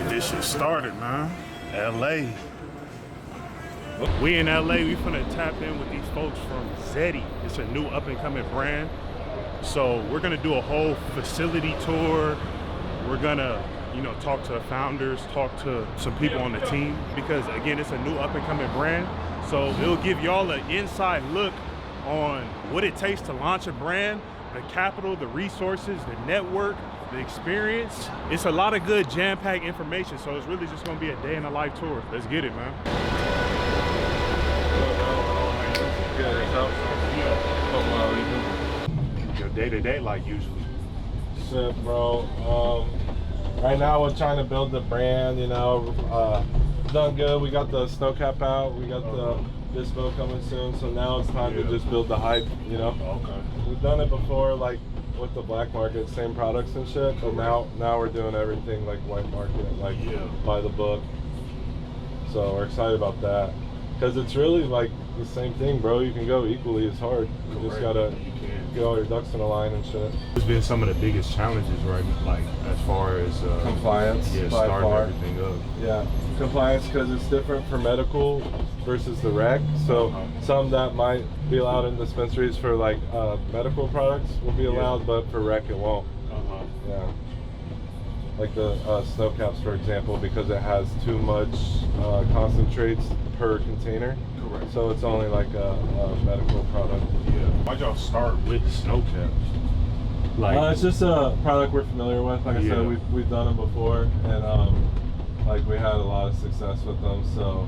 This shit started, man. LA. We in LA, we finna tap in with these folks from ZETTI. It's a new up and coming brand. So we're gonna do a whole facility tour. We're gonna, talk to the founders, talk to some people on the team, because again, it's a new up and coming brand. So it'll give y'all an inside look on what it takes to launch a brand, the capital, the resources, the network, the experience. It's a lot of good jam-packed information. So it's really just gonna be a day in the life tour. Let's get it, man. Your day-to-day like usually? Shit, bro. Right now we're trying to build the brand, done good. We got the snow cap out, we got the dispo coming soon, so now it's time to just build the hype, Okay. We've done it before, like with the black market, same products and shit, but now we're doing everything like white market, like by the book. So we're excited about that, because it's really like the same thing, bro. You can go equally as hard. You just gotta get all your ducks in a line and shit. It's been some of the biggest challenges, right? Like as far as compliance, starting everything up. Yeah, compliance, because it's different for medical versus the rec. So some that might be allowed in dispensaries for like medical products will be allowed, but for rec it won't. Yeah, like the snow caps, for example, because it has too much concentrates per container. Correct. So it's only like a medical product. Yeah. Why'd y'all start with snow caps? Like, it's just a product we're familiar with. Like I said, we've done them before, and like we had a lot of success with them. So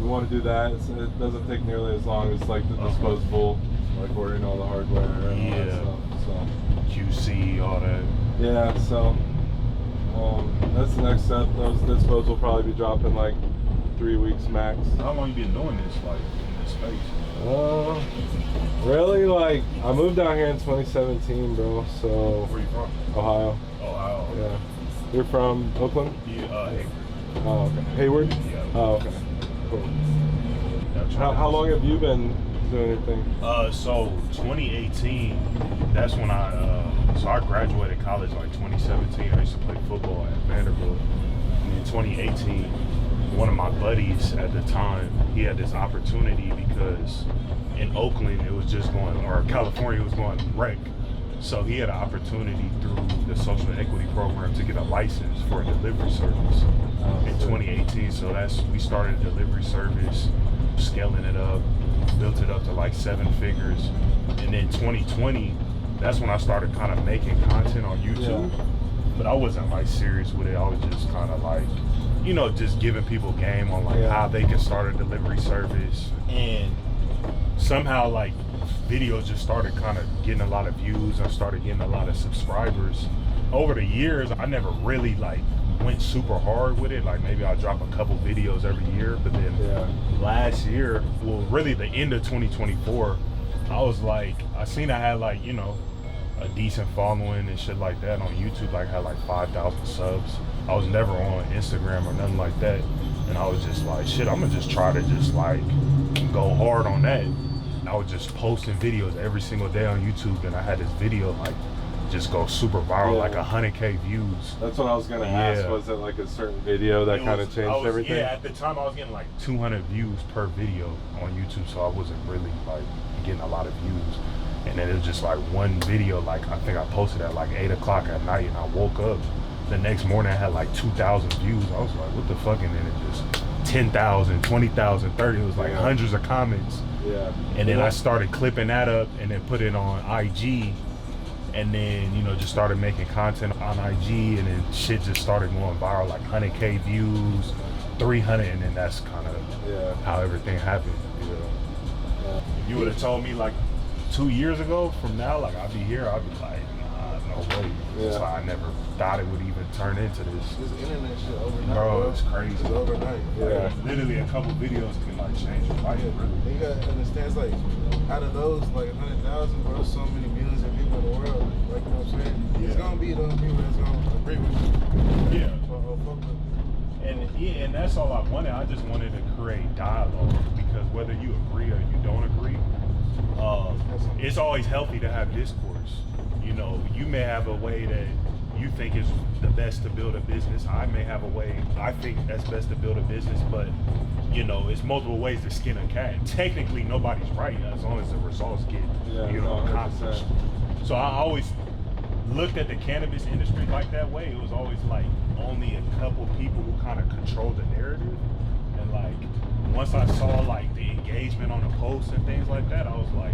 we want to do that. It doesn't take nearly as long as like the disposable, like ordering all the hardware and all that stuff. So QC, all that. Yeah. So that's the next step. Those dispos will probably be dropping like 3 weeks max. How long you been doing this, like, in this space? Really, like, I moved down here in 2017, bro, so... Where you from? Ohio. Ohio. Yeah. You're from Oakland? Yeah, Hayward. Oh, okay. Hayward? Yeah. Oh, okay. Cool. How long have you been doing your thing? So 2018, that's when I graduated college like 2017. I used to play football at Vanderbilt. And in 2018, one of my buddies at the time, he had this opportunity because in Oakland it was just going, or California was going rec. So he had an opportunity through the social equity program to get a license for a delivery service in 2018. So we started a delivery service, scaling it up, built it up to like 7 figures. And then 2020, that's when I started kind of making content on YouTube. But I wasn't like serious with it. I was just kind of like, just giving people game on like how they can start a delivery service. And somehow like videos just started kind of getting a lot of views. I started getting a lot of subscribers. Over the years, I never really like went super hard with it. Like maybe I'll drop a couple videos every year, but then last year, well really the end of 2024, I was like, I seen I had like, a decent following and shit like that on YouTube. Like had like 5,000 subs. I was never on Instagram or nothing like that, and I was just like, shit, I'm gonna just try to just like go hard on that. And I was just posting videos every single day on YouTube, and I had this video like just go super viral, like 100K views. That's what I was gonna ask. Was it like a certain video that kind of changed everything? Yeah, at the time I was getting like 200 views per video on YouTube, so I wasn't really like getting a lot of views. And then it was just like one video, like I think I posted at like 8 o'clock at night, and I woke up the next morning, I had like 2,000 views. I was like, what the fuck? And then it just 10,000, 20,000, 30. It was like hundreds of comments. Yeah. And then I started clipping that up and then put it on IG. And then, just started making content on IG, and then shit just started going viral, like 100K views, 300, and then that's kind of how everything happened. If you would have told me like 2 years ago from now, like I'd be here, I'd be like, nah, no way. So I never thought it would even turn into this. This internet shit overnight. Bro, it's crazy. It's overnight. Like, literally a couple videos can like change your life, really. You gotta understand, it's like, out of those, like 100,000, bro, so many millions of people in the world. Like, you know what I'm saying? It's gonna be those people that's gonna agree with you. And that's all I wanted. I just wanted to create dialogue, because whether you agree or you don't agree, it's always healthy to have discourse. You may have a way that you think is the best to build a business. I may have a way I think that's best to build a business, but you know, it's multiple ways to skin a cat. Technically, nobody's right as long as the results get, you know, accomplished. So I always looked at the cannabis industry like that way. It was always like only a couple people who kind of control the narrative. And like, once I saw like the engagement on the posts and things like that, I was like,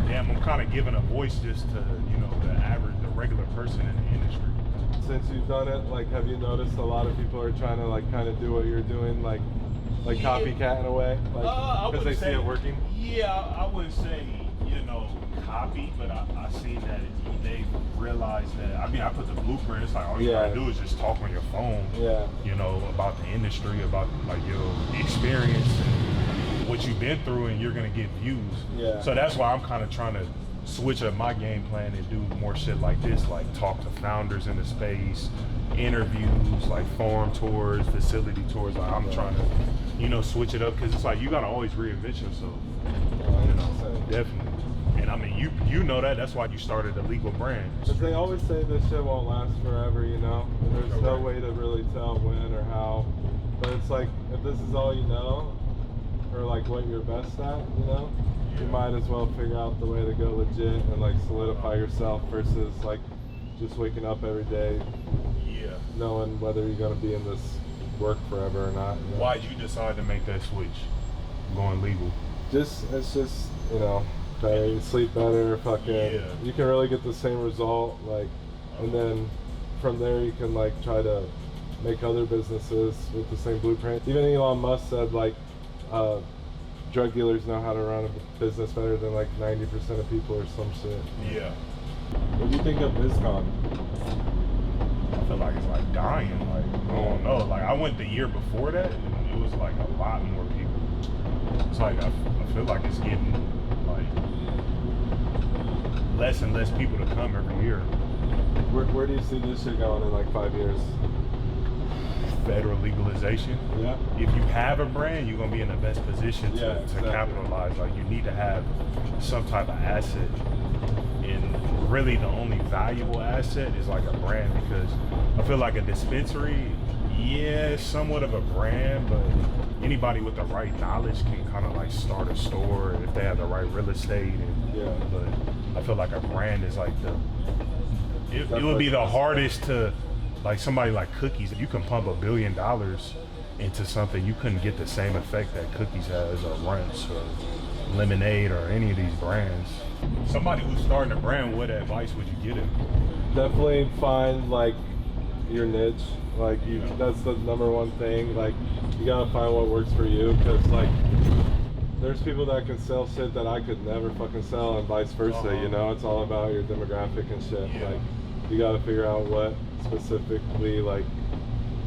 damn, I'm kind of giving a voice just to, you know, the regular person in the industry. Since you've done it, like, have you noticed a lot of people are trying to like kind of do what you're doing, like copycat in a way, like because they see it working? Yeah, I wouldn't say, you know, copy, but I see that they realize that. I mean, I put the blueprint. It's like all you gotta do is just talk on your phone. Yeah. You know, about the industry, about like your experience and what you've been through, and you're gonna get views. Yeah. So that's why I'm kind of trying to switch up my game plan and do more shit like this, like talk to founders in the space, interviews, like farm tours, facility tours. Like I'm trying to, you know, switch it up because it's like you gotta always reinvent yourself. You know, definitely. And I mean, you know that. That's why you started a legal brand. But they always say this shit won't last forever, you know. And there's no way to really tell when or how. But it's like if this is all you know, or like what you're best at, you know, you might as well figure out the way to go legit and like solidify yourself versus like just waking up every day, knowing whether you're gonna be in this work forever or not. You know? Why'd you decide to make that switch, going legal? It's just, you know, better, you sleep better, fucking, you can really get the same result, like, and then from there you can like try to make other businesses with the same blueprint. Even Elon Musk said like, drug dealers know how to run a business better than like 90% of people or some shit. Yeah. What do you think of BizCon? I feel like it's like dying. Like, I don't know. Like, I went the year before that, and it was like a lot more people. It's like, I feel like it's getting like less and less people to come every year. Where do you see this shit going in like 5 years? Federal legalization. Yeah. If you have a brand, you're gonna be in the best position to capitalize. Like, you need to have some type of asset. And really the only valuable asset is like a brand, because I feel like a dispensary, it's somewhat of a brand, but anybody with the right knowledge can kind of like start a store if they have the right real estate. And, but I feel like a brand is like it would be the hardest to, like somebody like Cookies. If you can pump $1 billion into something, you couldn't get the same effect that Cookies has, or Runts, or Lemonade, or any of these brands. Somebody who's starting a brand, what advice would you give them? Definitely find like your niche. Like that's the #1 thing. Like, you gotta find what works for you, because like there's people that can sell shit that I could never fucking sell, and vice versa. You know, it's all about your demographic and shit. Like, you gotta figure out what specifically like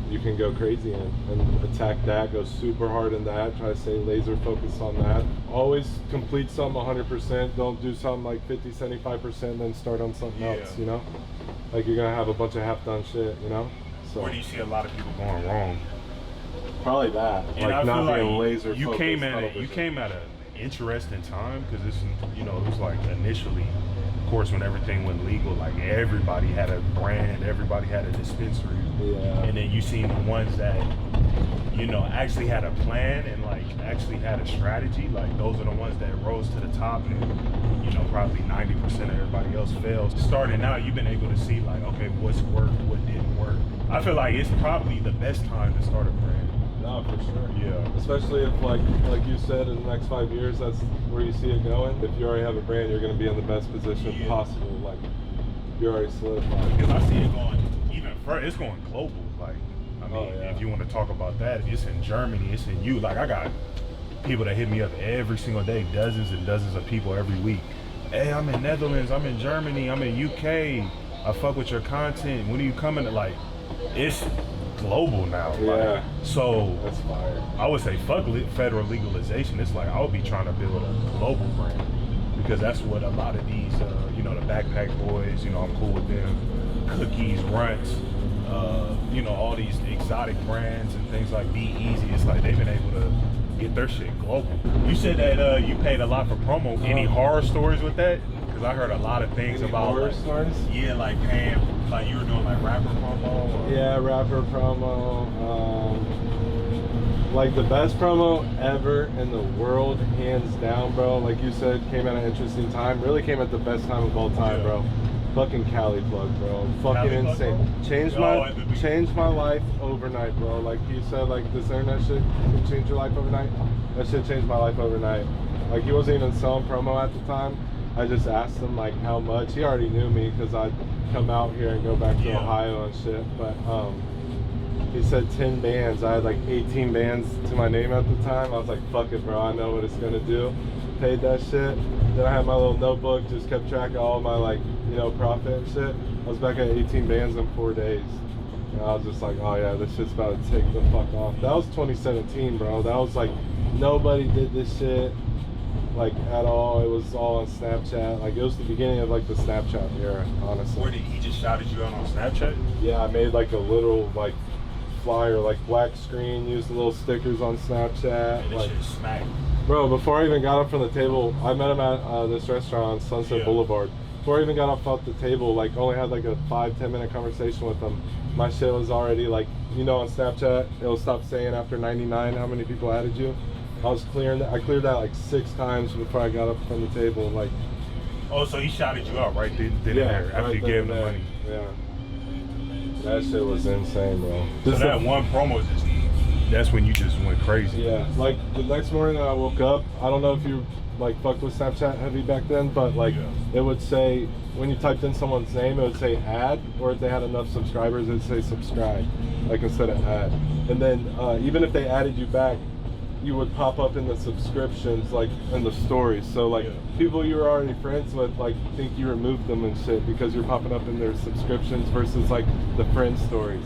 you can go crazy in and attack that, go super hard in that, try to stay laser focused on that. Always complete something 100%, don't do something like 50-75%, then start on something else, you know? Like, you're gonna have a bunch of half-done shit, you know? So where do you see a lot of people going wrong? Probably that, and like not being laser focused. You came at an interesting time, because it's, you know, it was like initially, of course, when everything went legal, like everybody had a brand, everybody had a dispensary. And then you seen the ones that, you know, actually had a plan and like actually had a strategy. Like, those are the ones that rose to the top, and, you know, probably 90% of everybody else fails. Starting out, you've been able to see like, okay, what's worked, what didn't work. I feel like it's probably the best time to start a brand. No, for sure. Yeah. Especially if like you said, in the next 5 years, that's where you see it going. If you already have a brand, you're going to be in the best position possible. Like, you're already solidified. Because I see it going even further. It's going global. Like, I mean, if you want to talk about that, it's in Germany, it's in you. Like, I got people that hit me up every single day, dozens and dozens of people every week. Hey, I'm in Netherlands, I'm in Germany, I'm in UK. I fuck with your content. When are you coming to, like, it's global now. Like, so that's fire. I would say fuck federal legalization. It's like, I would be trying to build a global brand, because that's what a lot of these, you know, the Backpack Boys, you know, I'm cool with them. Cookies, Runts, you know, all these exotic brands and things like Be Easy. It's like they've been able to get their shit global. You said that you paid a lot for promo. Any horror stories with that? Because Because I heard a lot of things Any about horror like, stories? yeah, like paying, like you were doing like rapper promo. Or? Yeah, rapper promo. Like the best promo ever in the world, hands down, bro. Like you said, came at an interesting time. Really came at the best time of all time, bro. Fucking Cali plug, bro. Fucking Cali insane. Plug, bro? Changed my life overnight, bro. Like you said, like this internet shit can change your life overnight. That shit changed my life overnight. Like he wasn't even selling promo at the time. I just asked him like how much. He already knew me because I'd come out here and go back to Ohio and shit. But he said 10 bands. I had like 18 bands to my name at the time. I was like, fuck it, bro. I know what it's gonna do. Paid that shit. Then I had my little notebook, just kept track of all my like, you know, profit and shit. I was back at 18 bands in 4 days. And I was just like, oh yeah, this shit's about to take the fuck off. That was 2017, bro. That was like, nobody did this shit like at all. It was all on Snapchat. Like it was the beginning of like the Snapchat era, honestly. Where did he just shouted you out on Snapchat? Yeah, I made like a little like flyer, like black screen, used the little stickers on Snapchat. And like, shit smacked. bro, before I even got up from the table, I met him at this restaurant on Sunset Boulevard. Before I even got up off the table, like only had like a 5-10 minute conversation with him. My shit was already like, you know, on Snapchat, it'll stop saying after 99 how many people added you. I was clearing that. I cleared that like 6 times before I got up from the table. Like, oh, so he shouted you out right then and there after right you then gave him and the there. money. Yeah. That shit was insane, bro. So Just that one promo just, that's when you just went crazy. Yeah, like the next morning I woke up, I don't know if you like fucked with Snapchat heavy back then, but like it would say, when you typed in someone's name, it would say add, or if they had enough subscribers, it would say subscribe, like instead of add. And then even if they added you back, you would pop up in the subscriptions, like in the stories. So like people you were already friends with, like think you removed them and shit because you're popping up in their subscriptions versus like the friend stories.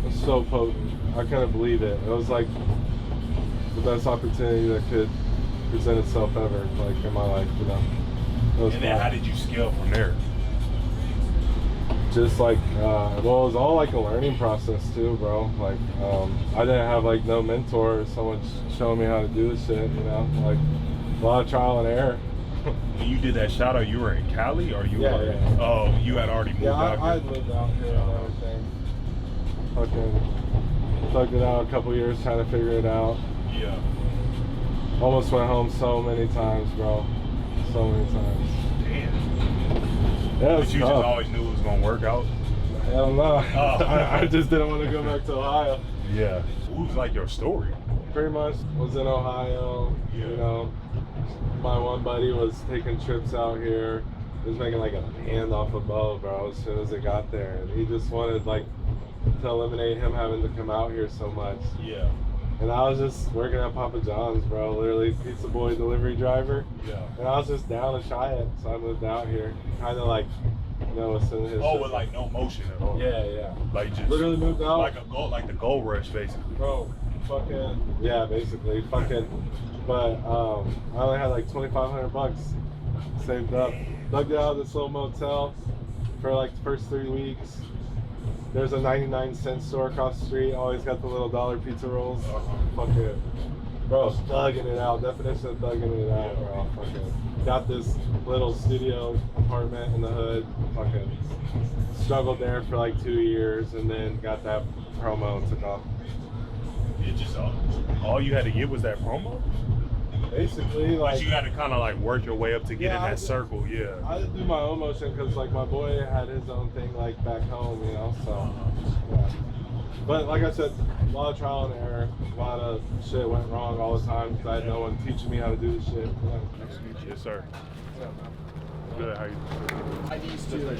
It's so potent. I couldn't believe it. It was like the best opportunity that could present itself ever, like in my life, you know. And then how did you scale from there? Just like, well, it was all like a learning process too, bro. Like, I didn't have like no mentor or someone showing me how to do this shit, you know. Like, a lot of trial and error. When you did that shout out, you were in Cali or you Yeah, were? yeah. Oh, you had already moved out I here? lived out here and everything. Fucking thugged it out a couple years trying to figure it out. Yeah. Almost went home so many times, bro. So many times. Damn. Yeah, it was But you tough. just always knew it was gonna work out? Hell no. Oh. I just didn't want to go back to Ohio. Yeah. What was like your story? Pretty much was in Ohio, you know. My one buddy was taking trips out here. He was making like a hand off a bow, bro, as soon as it got there. And he just wanted like to eliminate him having to come out here so much. Yeah. And I was just working at Papa John's, bro, literally pizza boy delivery driver. Yeah. And I was just down to try it, so I moved out here. Kind of like, you know, what's in his. Oh, with like no motion at all. Yeah, yeah. Like just Literally moved out. like a gold, like the gold rush, basically. Bro, fucking, yeah, basically, fucking. But I only had like 2,500 bucks saved up. Dug out of this little motel for like the first 3 weeks. There's a 99-cent store across the street. Always got the little dollar pizza rolls. Fuck it. Bro, thugging it out. Definition of thugging it out, bro. Fucking got this little studio apartment in the hood. Fucking struggled there for like 2 years and then got that promo and took off. It just all you had to get was that promo? Basically, like. But you had to kind of like work your way up to get in that I did- circle, yeah. I just do my own motion because like my boy had his own thing like back home, you know, so yeah. But like I said, a lot of trial and error, a lot of shit went wrong all the time because I had no one teaching me how to do this shit. Nice to meet you. Yes, sir. Good, how you doing? I used to.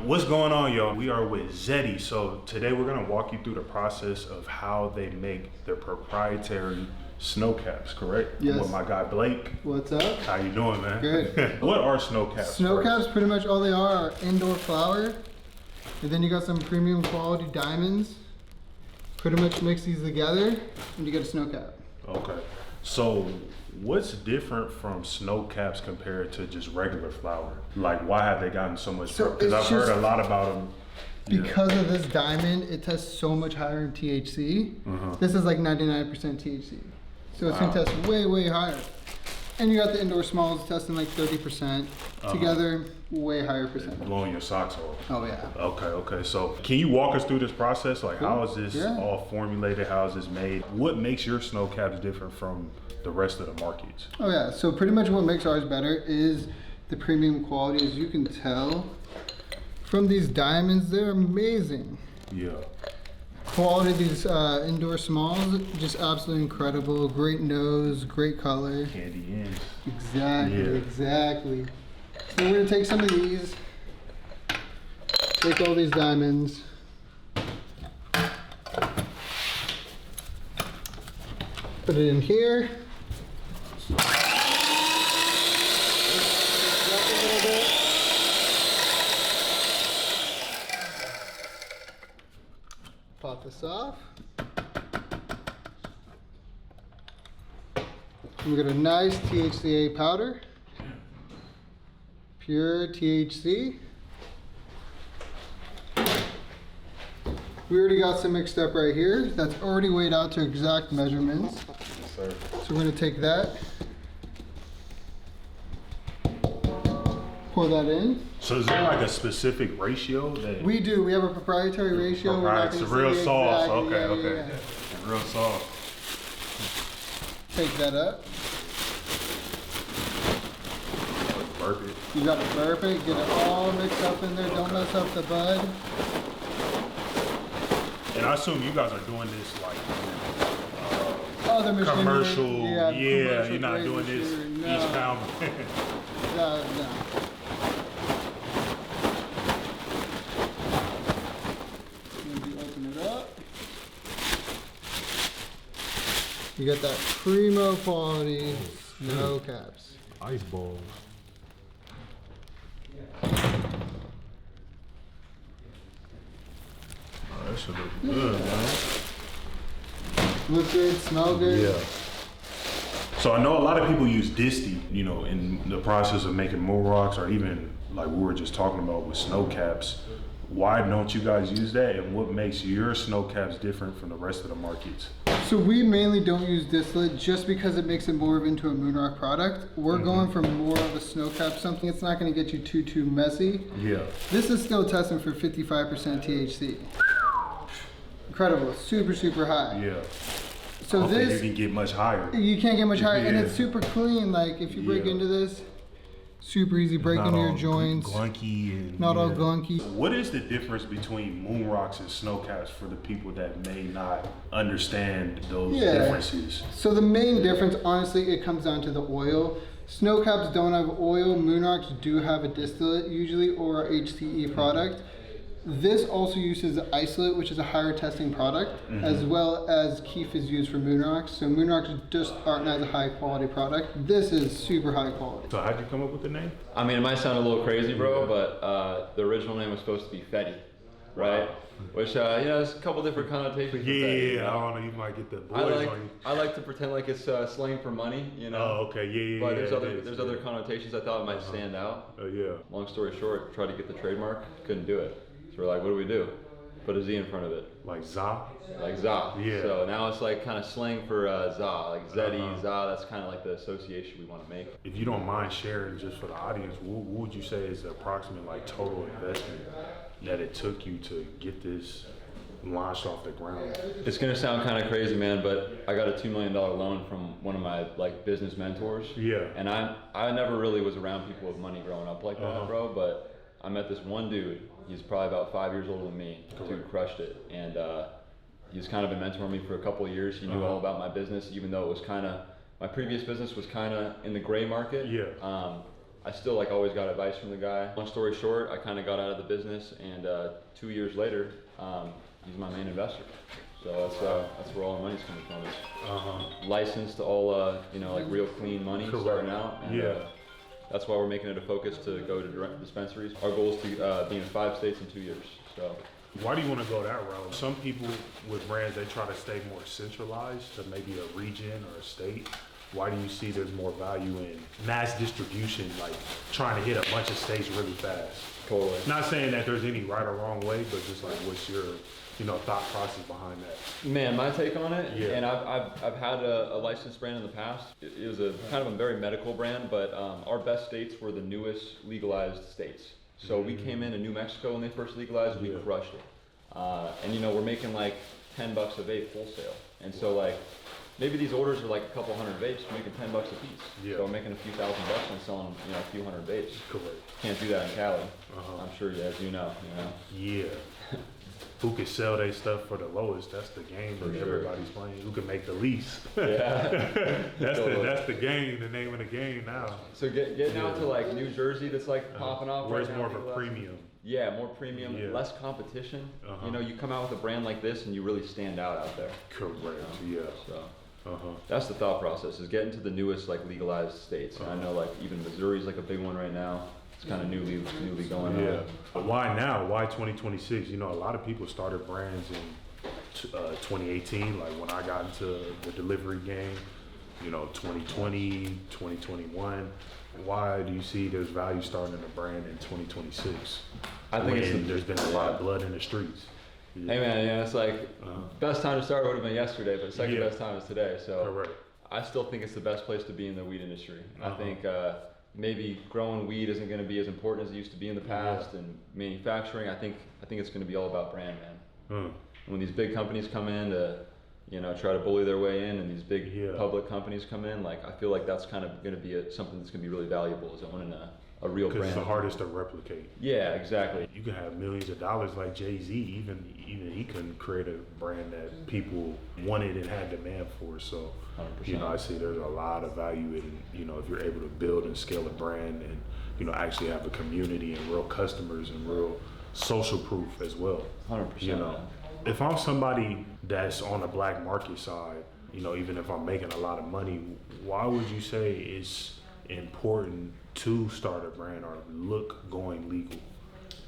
What's going on, y'all? We are with ZETTI. So today we're gonna walk you through the process of how they make their proprietary snow caps, correct? Yes. With my guy Blake. What's up? How you doing, man? Good. What are snow caps? Snow first? caps, pretty much all they are indoor flower. And then you got some premium quality diamonds. Pretty much mix these together and you get a snow cap. Okay. So what's different from snow caps compared to just regular flower? Like, why have they gotten so much? So Because I've it's heard just- a lot about them. Because of this diamond, it tests so much higher in THC. This is like 99% THC. So it's gonna test way, way higher. And you got the indoor smalls testing like 30%. Together, way higher percent. Blowing your socks off. Oh yeah. Okay. So can you walk us through this process? Like, how is this Yeah. all formulated? How is this made? What makes your snow caps different from the rest of the markets? Oh yeah, so pretty much what makes ours better is the premium quality. As you can tell from these diamonds, they're amazing. Yeah. Quality of these indoor smalls, just absolutely incredible. Great nose, great color. Candy ends. Exactly, Yeah. exactly. So we're gonna take some of these, take all these diamonds, put it in here. Pop this off. We got a nice THCA powder. Pure THC. We already got some mixed up right here. That's already weighed out to exact measurements. Yes, sir. So we're gonna take that, pour that in. So is there like a specific ratio that We do, we have a proprietary ratio. We're not It's gonna real say sauce. exactly, Okay, yeah, okay. yeah, yeah. Real sauce. Take that up. Burp it. You gotta burp it, get it all mixed up in there. Don't mess up the bud. And I assume you guys are doing this like Other machinery. commercial. Yeah, commercial you're not grade doing this machinery. each pound. No. Maybe open it up. You got that primo quality snow caps. Ice balls. Oh, that should look good, man. Look good, smell good. Yeah. So I know a lot of people use Disty, you know, in the process of making moon rocks, or even like we were just talking about with snow caps. Why don't you guys use that, and what makes your snow caps different from the rest of the markets? So we mainly don't use distillate just because it makes it more of into a moon rock product. We're going for more of a snow cap, something that's not going to get you too messy. Yeah. This is still testing for 55% THC. Incredible, super high. Yeah. So I don't think this, you can get much higher. you can't get much higher, and Yeah. it's super clean. Like if you break Yeah. into this, super easy, break Not into your all joints. Glunky and Not all yeah. glunky. What is the difference between moon rocks and snow caps for the people that may not understand those Yeah. differences? So the main difference, honestly, it comes down to the oil. Snow caps don't have oil. Moon rocks do have a distillate usually, or a HTE product. This also uses isolate, which is a higher testing product, as well as keef is used for moon rocks. So moon rocks just aren't as a high quality product. This is super high quality. So how'd you come up with the name? I mean, it might sound a little crazy, bro, but the original name was supposed to be Fetty, right? Which, there's a couple different connotations. Yeah, with Fetty, you I know? don't know. You might get the I boys like on you. I like to pretend like it's slang for money, you know. Oh, okay, yeah. But there's yeah, other it is, there's yeah. other connotations I thought might stand out. Oh yeah. Long story short, tried to get the trademark, couldn't do it. So we're like, what do we do? Put a Z in front of it, Like za. like ZA. Yeah. So now it's like kind of slang for ZA, like ZETTI, Uh-huh. ZA. That's kind of like the association we want to make. If you don't mind sharing, just for the audience, what would you say is the approximate like total investment that it took you to get this launched off the ground? It's gonna sound kind of crazy, man, but I got a $2 million loan from one of my like business mentors. Yeah. And I never really was around people with money growing up like that, Uh-huh. bro. But I met this one dude. He's probably about 5 years older than me. Dude crushed it, and he's kind of been mentoring me for a couple of years. He knew all about my business, even though it was kind of my previous business was kind of in the gray market. Yeah. I still like always got advice from the guy. Long story short, I kind of got out of the business, and 2 years later, he's my main investor. So that's where all our money's coming from. It's licensed to all like real clean money starting out. And, that's why we're making it a focus to go to direct dispensaries. Our goal is to be in 5 states in 2 years. So. Why do you want to go that route? Some people with brands, they try to stay more centralized to maybe a region or a state. Why do you see there's more value in mass distribution, like trying to hit a bunch of states really fast? Totally. Not saying that there's any right or wrong way, but just like what's your thought process behind that? Man, my take on it, and I've had a licensed brand in the past. It was a kind of a very medical brand, but our best states were the newest legalized states. So we came into New Mexico when they first legalized, we crushed it. And we're making like $10 a vape wholesale. And so like, maybe these orders are like a couple hundred vapes, we're making $10 a piece. So we're making a few $1,000 and selling, a few hundred vapes. Correct. Can't do that in Cali. I'm sure, as you know. Yeah. Who can sell their stuff for the lowest? That's the game that everybody's playing. Who can make the least? That's the game. The name of the game now. So getting out to like New Jersey, that's like popping off. Where right it's now, more of a premium. Yeah, more premium, less competition. You come out with a brand like this and you really stand out there. Correct. So. That's the thought process, is getting to the newest like legalized states. And I know like even Missouri's like a big one right now. It's kind of newly going on. But why now? Why 2026? A lot of people started brands in 2018, like when I got into the delivery game, 2020, 2021. Why do you see there's value starting a brand in 2026? I think there's been a lot of blood in the streets. Hey man, it's like best time to start would have been yesterday, but second best time is today. So correct. I still think it's the best place to be in the weed industry. I think maybe growing weed isn't going to be as important as it used to be in the past, and manufacturing. I think it's going to be all about brand, man. When these big companies come in to try to bully their way in, and these big public companies come in, like I feel like that's kind of going to be something that's going to be really valuable, is owning a real brand. Because it's the hardest to replicate. Yeah, exactly. You can have millions of dollars like Jay-Z, even he couldn't create a brand that people wanted and had demand for. So, 100%. I see there's a lot of value in, if you're able to build and scale a brand and, actually have a community and real customers and real social proof as well. 100%. If I'm somebody that's on the black market side, even if I'm making a lot of money, why would you say it's important to start a brand or look going legal?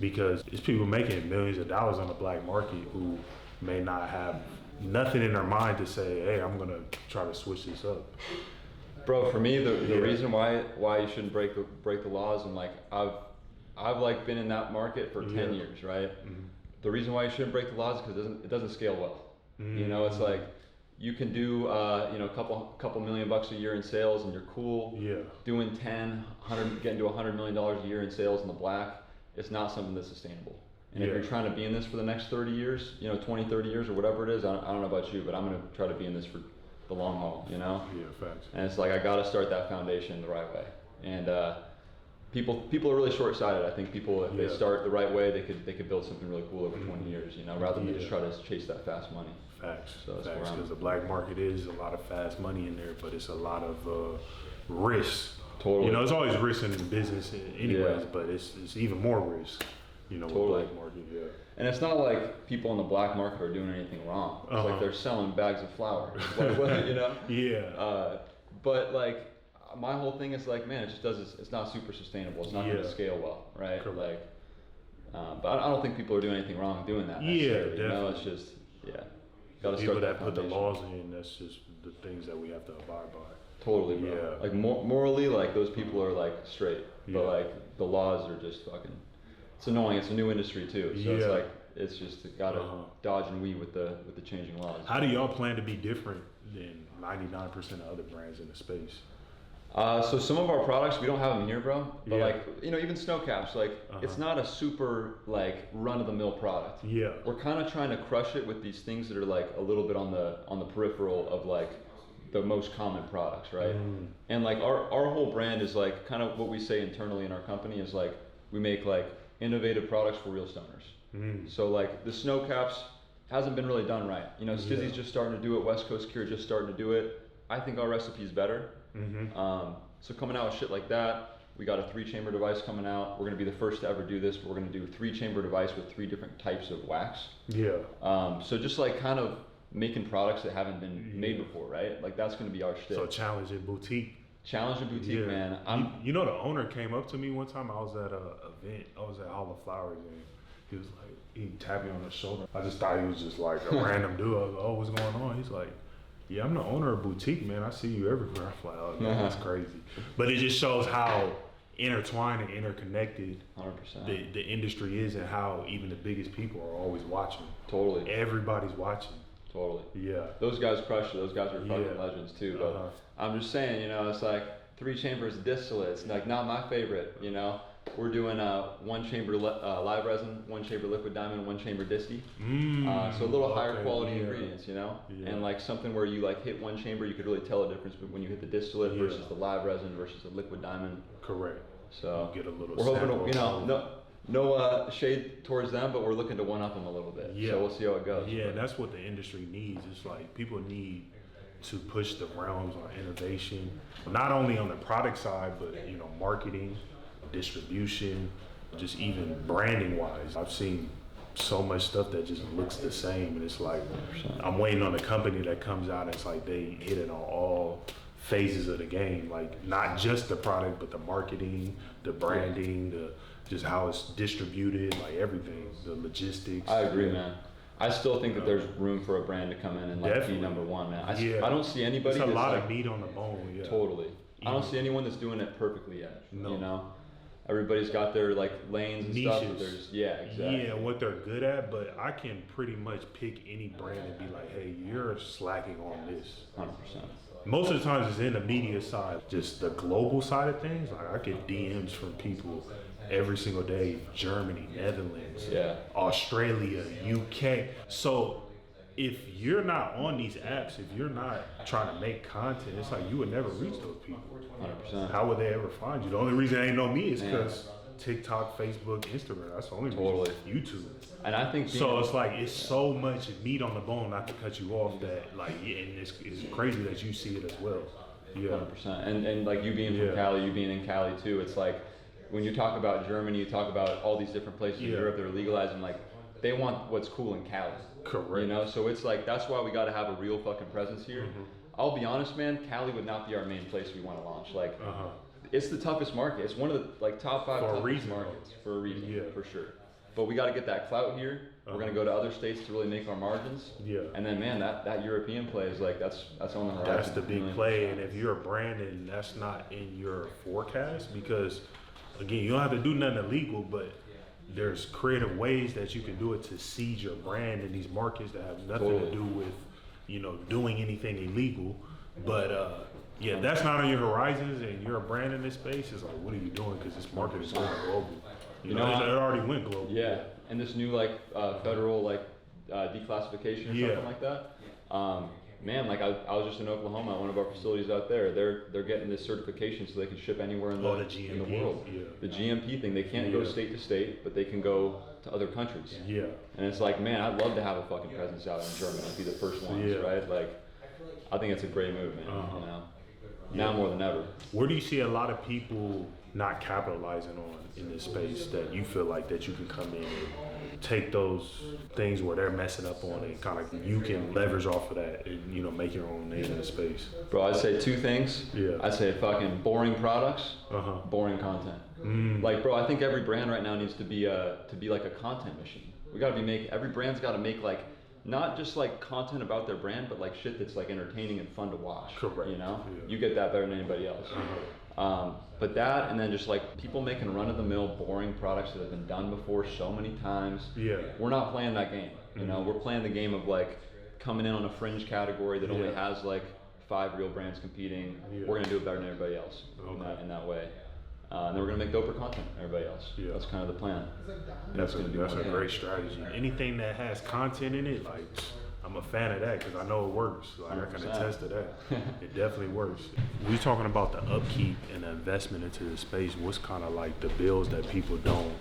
Because it's people making millions of dollars on the black market who may not have nothing in their mind to say, hey, I'm gonna try to switch this up. Bro, for me, the reason why you shouldn't break the laws, and like I've like been in that market for 10 years, right? The reason why you shouldn't break the laws is because it doesn't scale well. It's like you can do a couple million bucks a year in sales, and you're cool. Doing 100, getting to $100 million a year in sales in the black, it's not something that's sustainable. And if you're trying to be in this for the next 30 years, 20, 30 years or whatever it is, I don't know about you, but I'm gonna try to be in this for the long haul, Yeah, facts. And it's like I gotta start that foundation the right way. And people are really short-sighted. I think people, if they start the right way, they could build something really cool over 20 years, rather than just try to chase that fast money. Facts. So that's Facts, because the black market is a lot of fast money in there, but it's a lot of risk. Totally. It's always risk in business anyways, but it's even more risk, with black market, And it's not like people in the black market are doing anything wrong. It's like they're selling bags of flour, but like, my whole thing is like, man, it's not super sustainable. It's not going to scale well, right? Correct. Like, but I don't think people are doing anything wrong doing that. Definitely. It's just, got to people start that put the foundation. laws in, that's just the things that we have to abide by. Totally, bro. Like morally, like those people are like straight, but like the laws are just fucking. It's annoying. It's a new industry too, so it's like it's just gotta dodge and weave with the changing laws. How do y'all plan to be different than 99% of other brands in the space? So some of our products, we don't have them here, bro. But like, even snow caps, like it's not a super like run-of-the-mill product. We're kind of trying to crush it with these things that are like a little bit on the peripheral of like the most common products, right? And like our whole brand is like kind of what we say internally in our company is like we make like innovative products for real stoners. So like the snow caps hasn't been really done right. Skizzy's just starting to do it. West Coast Cure just starting to do it. I think our recipe is better. So coming out with shit like that, we got a 3-chamber device coming out. We're gonna be the first to ever do this, but we're gonna do a 3-chamber device with 3 different types of wax. So just like kind of making products that haven't been made before, right? Like that's gonna be our shtick. So challenge and boutique. Challenge and boutique, man. You know, the owner came up to me one time. I was at a event. I was at Hall of Flowers, and he was like, he tapped me on the shoulder. I just thought he was just like a random dude. I was like, oh, what's going on? He's like, yeah, I'm the owner of boutique, man. I see you everywhere. I'm like, oh, man, that's crazy. But it just shows how intertwined and interconnected 100%. the industry is, and how even the biggest people are always watching. Totally. Everybody's watching. Totally. Yeah. Those guys crushed it. Those guys are fucking legends too. But I'm just saying, you know, it's like 3 chambers distillate. It's like not my favorite, you know. We're doing 1 chamber live resin, 1 chamber liquid diamond, 1 chamber disty. So a little higher quality ingredients, you know, and like something where you like hit 1 chamber, you could really tell a difference when you hit the distillate versus the live resin versus the liquid diamond. Correct. So you get a little. We're hoping to, you know, no shade towards them, but we're looking to one up them a little bit. Yeah. So we'll see how it goes. Yeah, and that's what the industry needs. It's like people need to push the realms on innovation, not only on the product side, but you know, marketing, distribution, just even branding wise. I've seen so much stuff that just looks the same, and it's like 100%. I'm waiting on the company that comes out and it's like they hit it on all phases of the game, like not just the product, but the marketing, the branding, the just how it's distributed, like everything, the logistics. I agree, man. I still think that there's room for a brand to come in and like be number one, man. I don't see anybody. There's a lot like, of meat on the bone. Yeah. Totally. I don't see anyone that's doing it perfectly yet. No. You know, everybody's got their like lanes and niches. stuff. But there's exactly. Yeah, what they're good at, but I can pretty much pick any brand and be like, hey, you're slacking on this. 100%. Most of the times it's in the media side, just the global side of things. Like I get DMs from people every single day, Germany, Netherlands, Australia, UK. So if you're not on these apps, if you're not trying to make content, it's like you would never reach those people. 100%. How would they ever find you? The only reason they know me is because TikTok, Facebook, Instagram. That's the only reason. YouTube. And I think so. It's like it's so much meat on the bone. Not to cut you off, that like, and it's crazy that you see it as well. Yeah, 100%. And like you being from Cali, you being in Cali too. It's like when you talk about Germany, you talk about all these different places in Europe that are legalizing. Like they want what's cool in Cali. Correct. You know, so it's like that's why we got to have a real fucking presence here. I'll be honest, man. Cali would not be our main place we want to launch. Like. It's the toughest market. It's one of the like top 5 toughest markets for a reason, for sure. But we got to get that clout here. We're gonna go to other states to really make our margins. And then, man, that European play is like that's on the horizon. That's the big play. And if you're a brand and that's not in your forecast, because again, you don't have to do nothing illegal, but there's creative ways that you can do it to seed your brand in these markets that have nothing to do with, you know, doing anything illegal. But yeah, that's not on your horizons, and you're a brand in this space. It's like, what are you doing? Because this market is going global. You know, it already went global. Yeah, and this new like federal like declassification or something like that. Man, like I was just in Oklahoma at one of our facilities out there. They're getting this certification so they can ship anywhere in the world. The GMP thing. They can't go state to state, but they can go to other countries. And it's like, man, I'd love to have a fucking presence out in Germany. Be the first ones, right? Like, I think it's a great move, man. You know? Now more than ever. Where do you see a lot of people not capitalizing on in this space that you feel like that you can come in and take those things where they're messing up on it, kind of you can leverage off of that and, you know, make your own name in the space? Bro, I'd say 2 things. I'd say fucking boring products, boring content. Like, bro, I think every brand right now needs to be like a content machine. We gotta be every brand's gotta make like, not just like content about their brand, but like shit that's like entertaining and fun to watch. Correct. You know, you get that better than anybody else. But that, and then just like people making run-of-the-mill, boring products that have been done before so many times. We're not playing that game. You know, we're playing the game of like coming in on a fringe category that only has like 5 real brands competing. We're gonna do it better than everybody else in that way. And then we're gonna make doper content than everybody else. That's kind of the plan. That's a great strategy. Anything that has content in it, like, I'm a fan of that because I know it works. Like 100%. I can attest to that. It definitely works. We're talking about the upkeep and the investment into the space. What's kind of like the bills that people don't,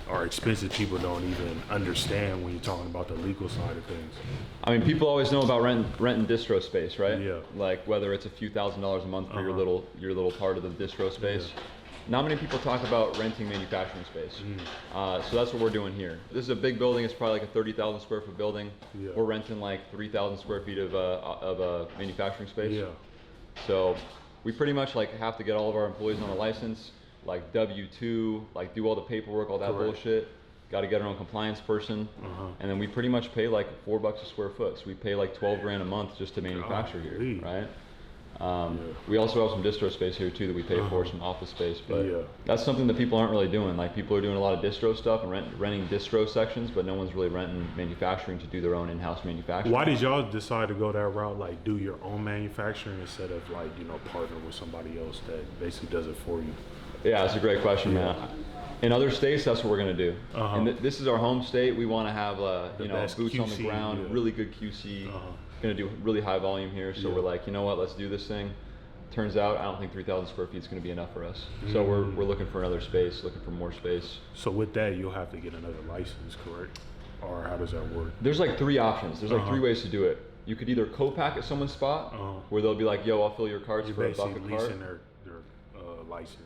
or expenses people don't even understand when you're talking about the legal side of things? I mean, people always know about rent and distro space, right? Yeah. Like whether it's a few $1,000s a month for your little part of the distro space. not many people talk about renting manufacturing space. So that's what we're doing here. This is a big building. It's probably like a 30,000 square foot building. Yeah. We're renting like 3,000 square feet of manufacturing space. Yeah. So we pretty much like have to get all of our employees on a license, like W-2, like do all the paperwork, all that Correct. bullshit. Got to get our own compliance person. And then we pretty much pay like $4 a square foot. So we pay like 12 grand a month just to manufacture here, right? We also have some distro space here too that we pay for, some office space, but that's something that people aren't really doing. Like people are doing a lot of distro stuff and renting distro sections, but no one's really renting manufacturing to do their own in-house manufacturing. Why did y'all decide to go that route, like do your own manufacturing instead of like, you know, partner with somebody else that basically does it for you? Yeah, that's a great question, man. In other states, that's what we're gonna do. And this is our home state. We want to have you know, boots QC, on the ground, really good QC. Gonna do really high volume here, so we're like, you know what, let's do this thing. Turns out I don't think 3,000 square feet is gonna be enough for us. So we're looking for another space, looking for more space. So with that, you'll have to get another license, correct? Or how does that work? There's like 3 options. There's like 3 ways to do it. You could either co-pack at someone's spot, where they'll be like, yo, I'll fill your carts for a buck a basically cart. leasing their license.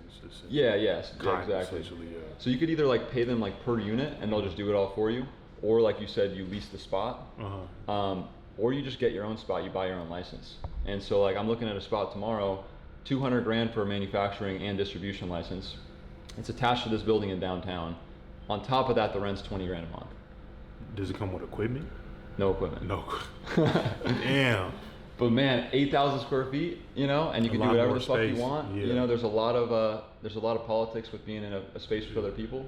Yeah, exactly. Essentially, yeah. So you could either like pay them like per unit and they'll just do it all for you, or like you said, you lease the spot, or you just get your own spot, you buy your own license. And so like I'm looking at a spot tomorrow, 200 grand for a manufacturing and distribution license. It's attached to this building in downtown. On top of that, the rent's 20 grand a month. Does it come with equipment? No equipment. No. Damn. But man, 8,000 square feet, you know, and you can do whatever the fuck you want. You know, there's a lot of politics with being in a space with other people.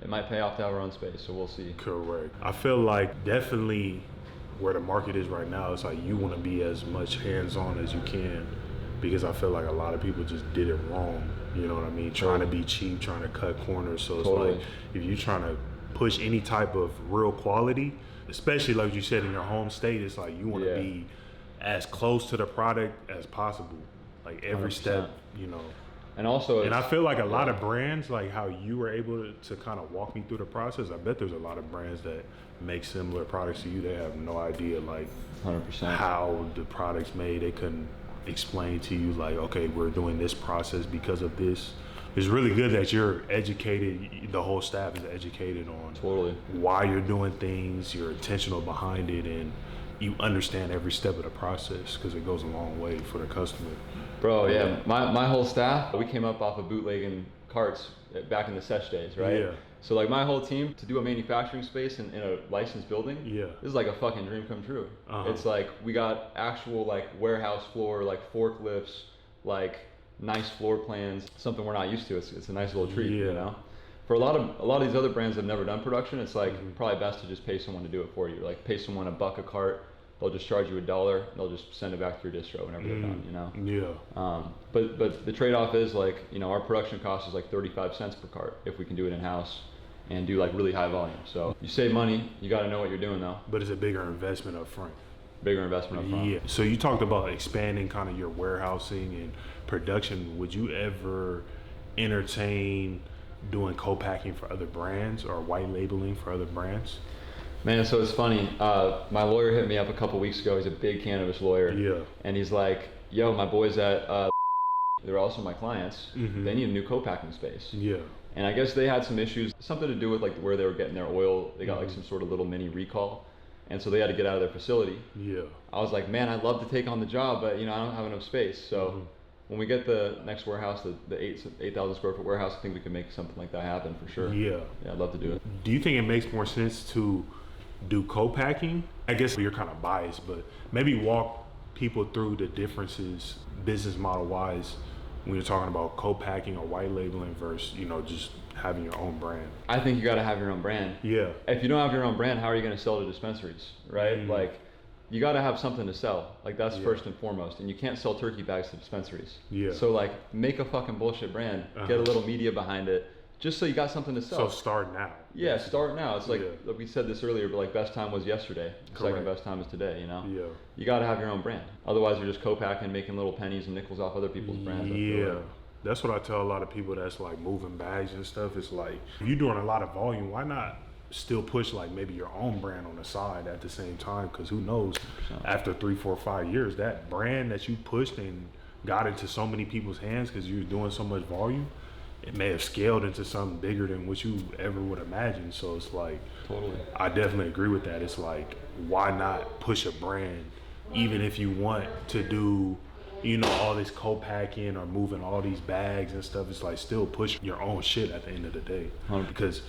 It might pay off to have our own space, so we'll see. Correct. I feel like definitely where the market is right now, it's like you want to be as much hands-on as you can, because I feel like a lot of people just did it wrong. You know what I mean? Trying to be cheap, trying to cut corners. So it's like if you're trying to push any type of real quality, especially like you said in your home state, it's like you want to be as close to the product as possible, like every 100%. Step, you know. And also, and I feel like a lot of brands, like how you were able to kind of walk me through the process, I bet there's a lot of brands that make similar products to you. They have no idea, like 100%. How the product's made. They couldn't explain to you, like, okay, we're doing this process because of this. It's really good that you're educated, the whole staff is educated on why you're doing things, you're intentional behind it, and you understand every step of the process, because it goes a long way for the customer. Bro, yeah, my whole staff, we came up off of bootlegging carts back in the Sesh days, right? Yeah. So like my whole team, to do a manufacturing space in a licensed building, this is like a fucking dream come true. It's like we got actual like warehouse floor, like forklifts, like nice floor plans, something we're not used to. It's a nice little treat, you know? For a lot of these other brands that have never done production, it's like probably best to just pay someone to do it for you. Like pay someone $1 a cart, they'll just charge you $1, and they'll just send it back to your distro whenever they're done, you know? Yeah. But the trade-off is like, you know, our production cost is like 35 cents per cart if we can do it in-house and do like really high volume. So you save money, you gotta know what you're doing though. But it's a bigger investment up front. Bigger investment up front. Yeah. So you talked about expanding kind of your warehousing and production. Would you ever entertain doing co-packing for other brands or white labeling for other brands? Man, so it's funny. My lawyer hit me up a couple weeks ago. He's a big cannabis lawyer. Yeah. And he's like, yo, my boys at, they're also my clients. They need a new co-packing space. Yeah. And I guess they had some issues, something to do with like where they were getting their oil. They got like some sort of little mini recall. And so they had to get out of their facility. Yeah. I was like, man, I'd love to take on the job, but you know, I don't have enough space. So when we get the next warehouse, the 8,000 square foot warehouse, I think we can make something like that happen for sure. Yeah. Yeah, I'd love to do it. Do you think it makes more sense to do co-packing? I guess you're kind of biased, but maybe walk people through the differences business model wise when you're talking about co-packing or white labeling versus, you know, just having your own brand. I think you got to have your own brand. Yeah. If you don't have your own brand, how are you going to sell to dispensaries, right? Like, you got to have something to sell. Like, that's first and foremost. And you can't sell turkey bags to dispensaries. Yeah. So like, make a fucking bullshit brand, get a little media behind it, just so you got something to sell. So start now. Yeah, start now. It's like we said this earlier, but like best time was yesterday. Second best time is today, you know? Yeah. You got to have your own brand. Otherwise, you're just co-packing, making little pennies and nickels off other people's brands. Yeah. That's what I tell a lot of people that's like moving bags and stuff. It's like, if you're doing a lot of volume, why not still push like maybe your own brand on the side at the same time? Because who knows, after 3, 4, 5 years, that brand that you pushed and got into so many people's hands because you're doing so much volume, it may have scaled into something bigger than what you ever would imagine. So it's like, Totally. I definitely agree with that. It's like, why not push a brand, even if you want to do, you know, all this co-packing or moving all these bags and stuff. It's like, still push your own shit at the end of the day. 100%. Because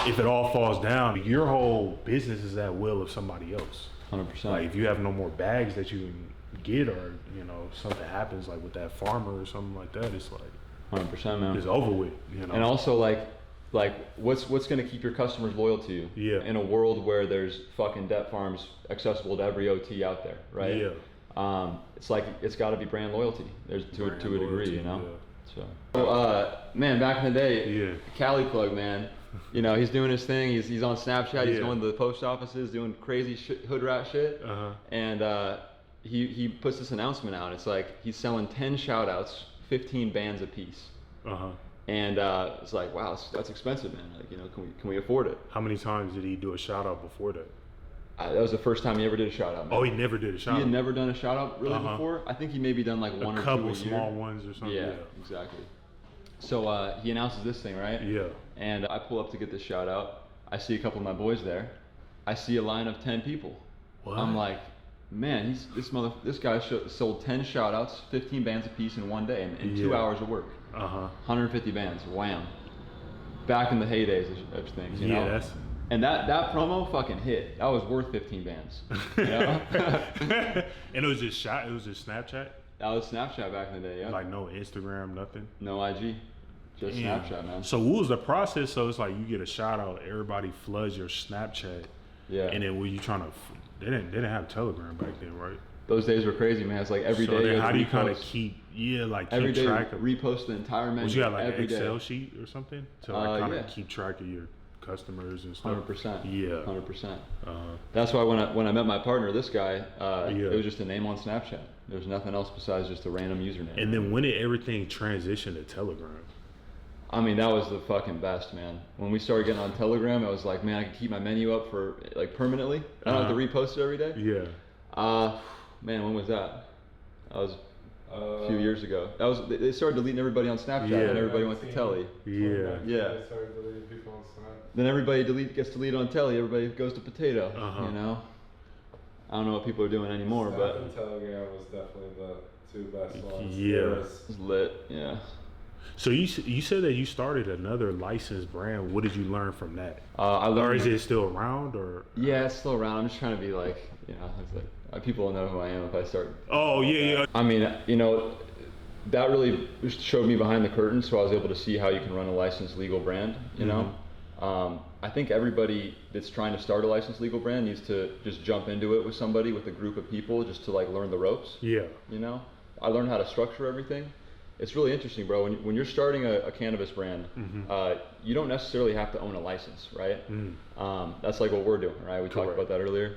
if it all falls down, your whole business is at will of somebody else. 100%. Like if you have no more bags that you can get, or you know something happens like with that farmer or something like that, it's like 100%, man. it's over with. You know. And also like what's gonna keep your customers loyal to you? Yeah. In a world where there's fucking debt farms accessible to every OT out there, right? Yeah. It's like it's got to be brand loyalty. There's to a degree, loyalty, you know. yeah. So, man, back in the day, Yeah. Cali plug, man. You know, he's doing his thing. He's on Snapchat. He's Yeah. going to the post offices, doing crazy hood rat shit. Uh-huh. And he puts this announcement out. It's like he's selling 10 shout outs, 15 bands a piece. Uh-huh. And it's like, wow, that's expensive, man. Like, you know, can we afford it? How many times did he do a shout out before that? That was the first time he ever did a shout out, man. Oh, he never did a shout He out. had never done a shout out really Uh-huh. before. I think he maybe done like one a or couple two a small year. ones or something. Yeah, exactly. So he announces this thing, right? Yeah. And I pull up to get this shout out. I see a couple of my boys there. I see a line of 10 people. What? I'm like, man, this guy sold 10 shout outs, 15 bands a piece in one day in 2 Yeah. hours of work. Uh-huh. 150 bands, whamn. Back in the heydays of things, you know? That's And that promo fucking hit. That was worth 15 bands. You know? and it was just Snapchat? That was Snapchat back in the day, yeah. Like no Instagram, nothing? No IG. Just Damn. Snapchat, man. So what was the process? So it's like you get a shout out, everybody floods your Snapchat. Yeah. And then were you trying to, they didn't have Telegram back then, right? Those days were crazy, man. It's like every So day. then you how had do to you kind of repost. keep Every day track of? repost the entire menu. Was you got like an every day. Excel sheet or something to like kind yeah. of keep track of your customers and stuff? 100%. Yeah. 100%. Uh-huh. That's why when I met my partner, this guy, Yeah. it was just a name on Snapchat. There's nothing else besides just a random username. And then when did everything transition to Telegram? I mean, that was the fucking best, man. When we started getting on Telegram, I was like, man, I can keep my menu up for like permanently. I don't have to repost it every day. Yeah. Man, when was that? That was a few years ago. That was they started deleting everybody on Snapchat, Yeah. and everybody went to Telly. Yeah. Yeah. They started deleting people on Snap. Then everybody gets deleted on Telly. Everybody goes to Potato. Uh-huh. You know. I don't know what people are doing anymore, Snap but and Telegram was definitely the two best ones. Yeah. There was- it's lit. Yeah. So you said that you started another licensed brand. What did you learn from that? I learned. Or is it still around? Or Yeah, it's still around. I'm just trying to be like, you know, it's like, people will know who I am if I start. oh yeah. I mean, you know, that really showed me behind the curtain, so I was able to see how you can run a licensed legal brand. You know, I think everybody that's trying to start a licensed legal brand needs to just jump into it with somebody, with a group of people, just to like learn the ropes. Yeah. You know, I learned how to structure everything. It's really interesting, bro. When you're starting a cannabis brand, you don't necessarily have to own a license, right? That's like what we're doing, right? We talked about that earlier.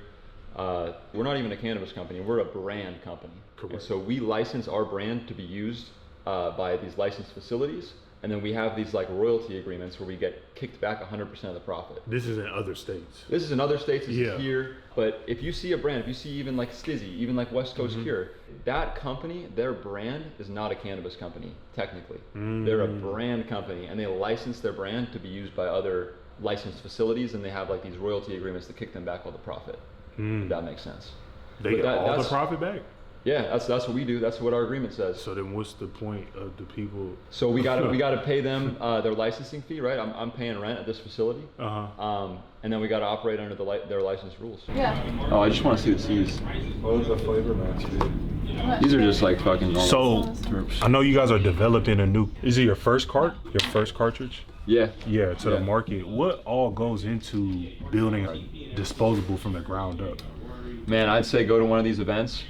We're not even a cannabis company. We're a brand company. Correct. And so we license our brand to be used by these licensed facilities. And then we have these like royalty agreements where we get kicked back 100% of the profit. This is in other states. This is in other states, this Yeah. is here. But if you see a brand, if you see even like Stizzy, even like West Coast Cure, that company, their brand is not a cannabis company, technically. They're a brand company, and they license their brand to be used by other licensed facilities, and they have like these royalty agreements to kick them back all the profit. If that makes sense. They But get all the that's- profit back? Yeah, that's what we do. That's what our agreement says. So then what's the point of the people? So we gotta pay them their licensing fee, right? I'm paying rent at this facility, and then we gotta operate under their license rules. Yeah. Oh, I just want to see the C's. What would the flavor match be? These are just like fucking normal. So I know you guys are developing a new, is it your first cartridge? Yeah. Yeah, to the market. What all goes into building a disposable from the ground up? Man, I'd say go to one of these events,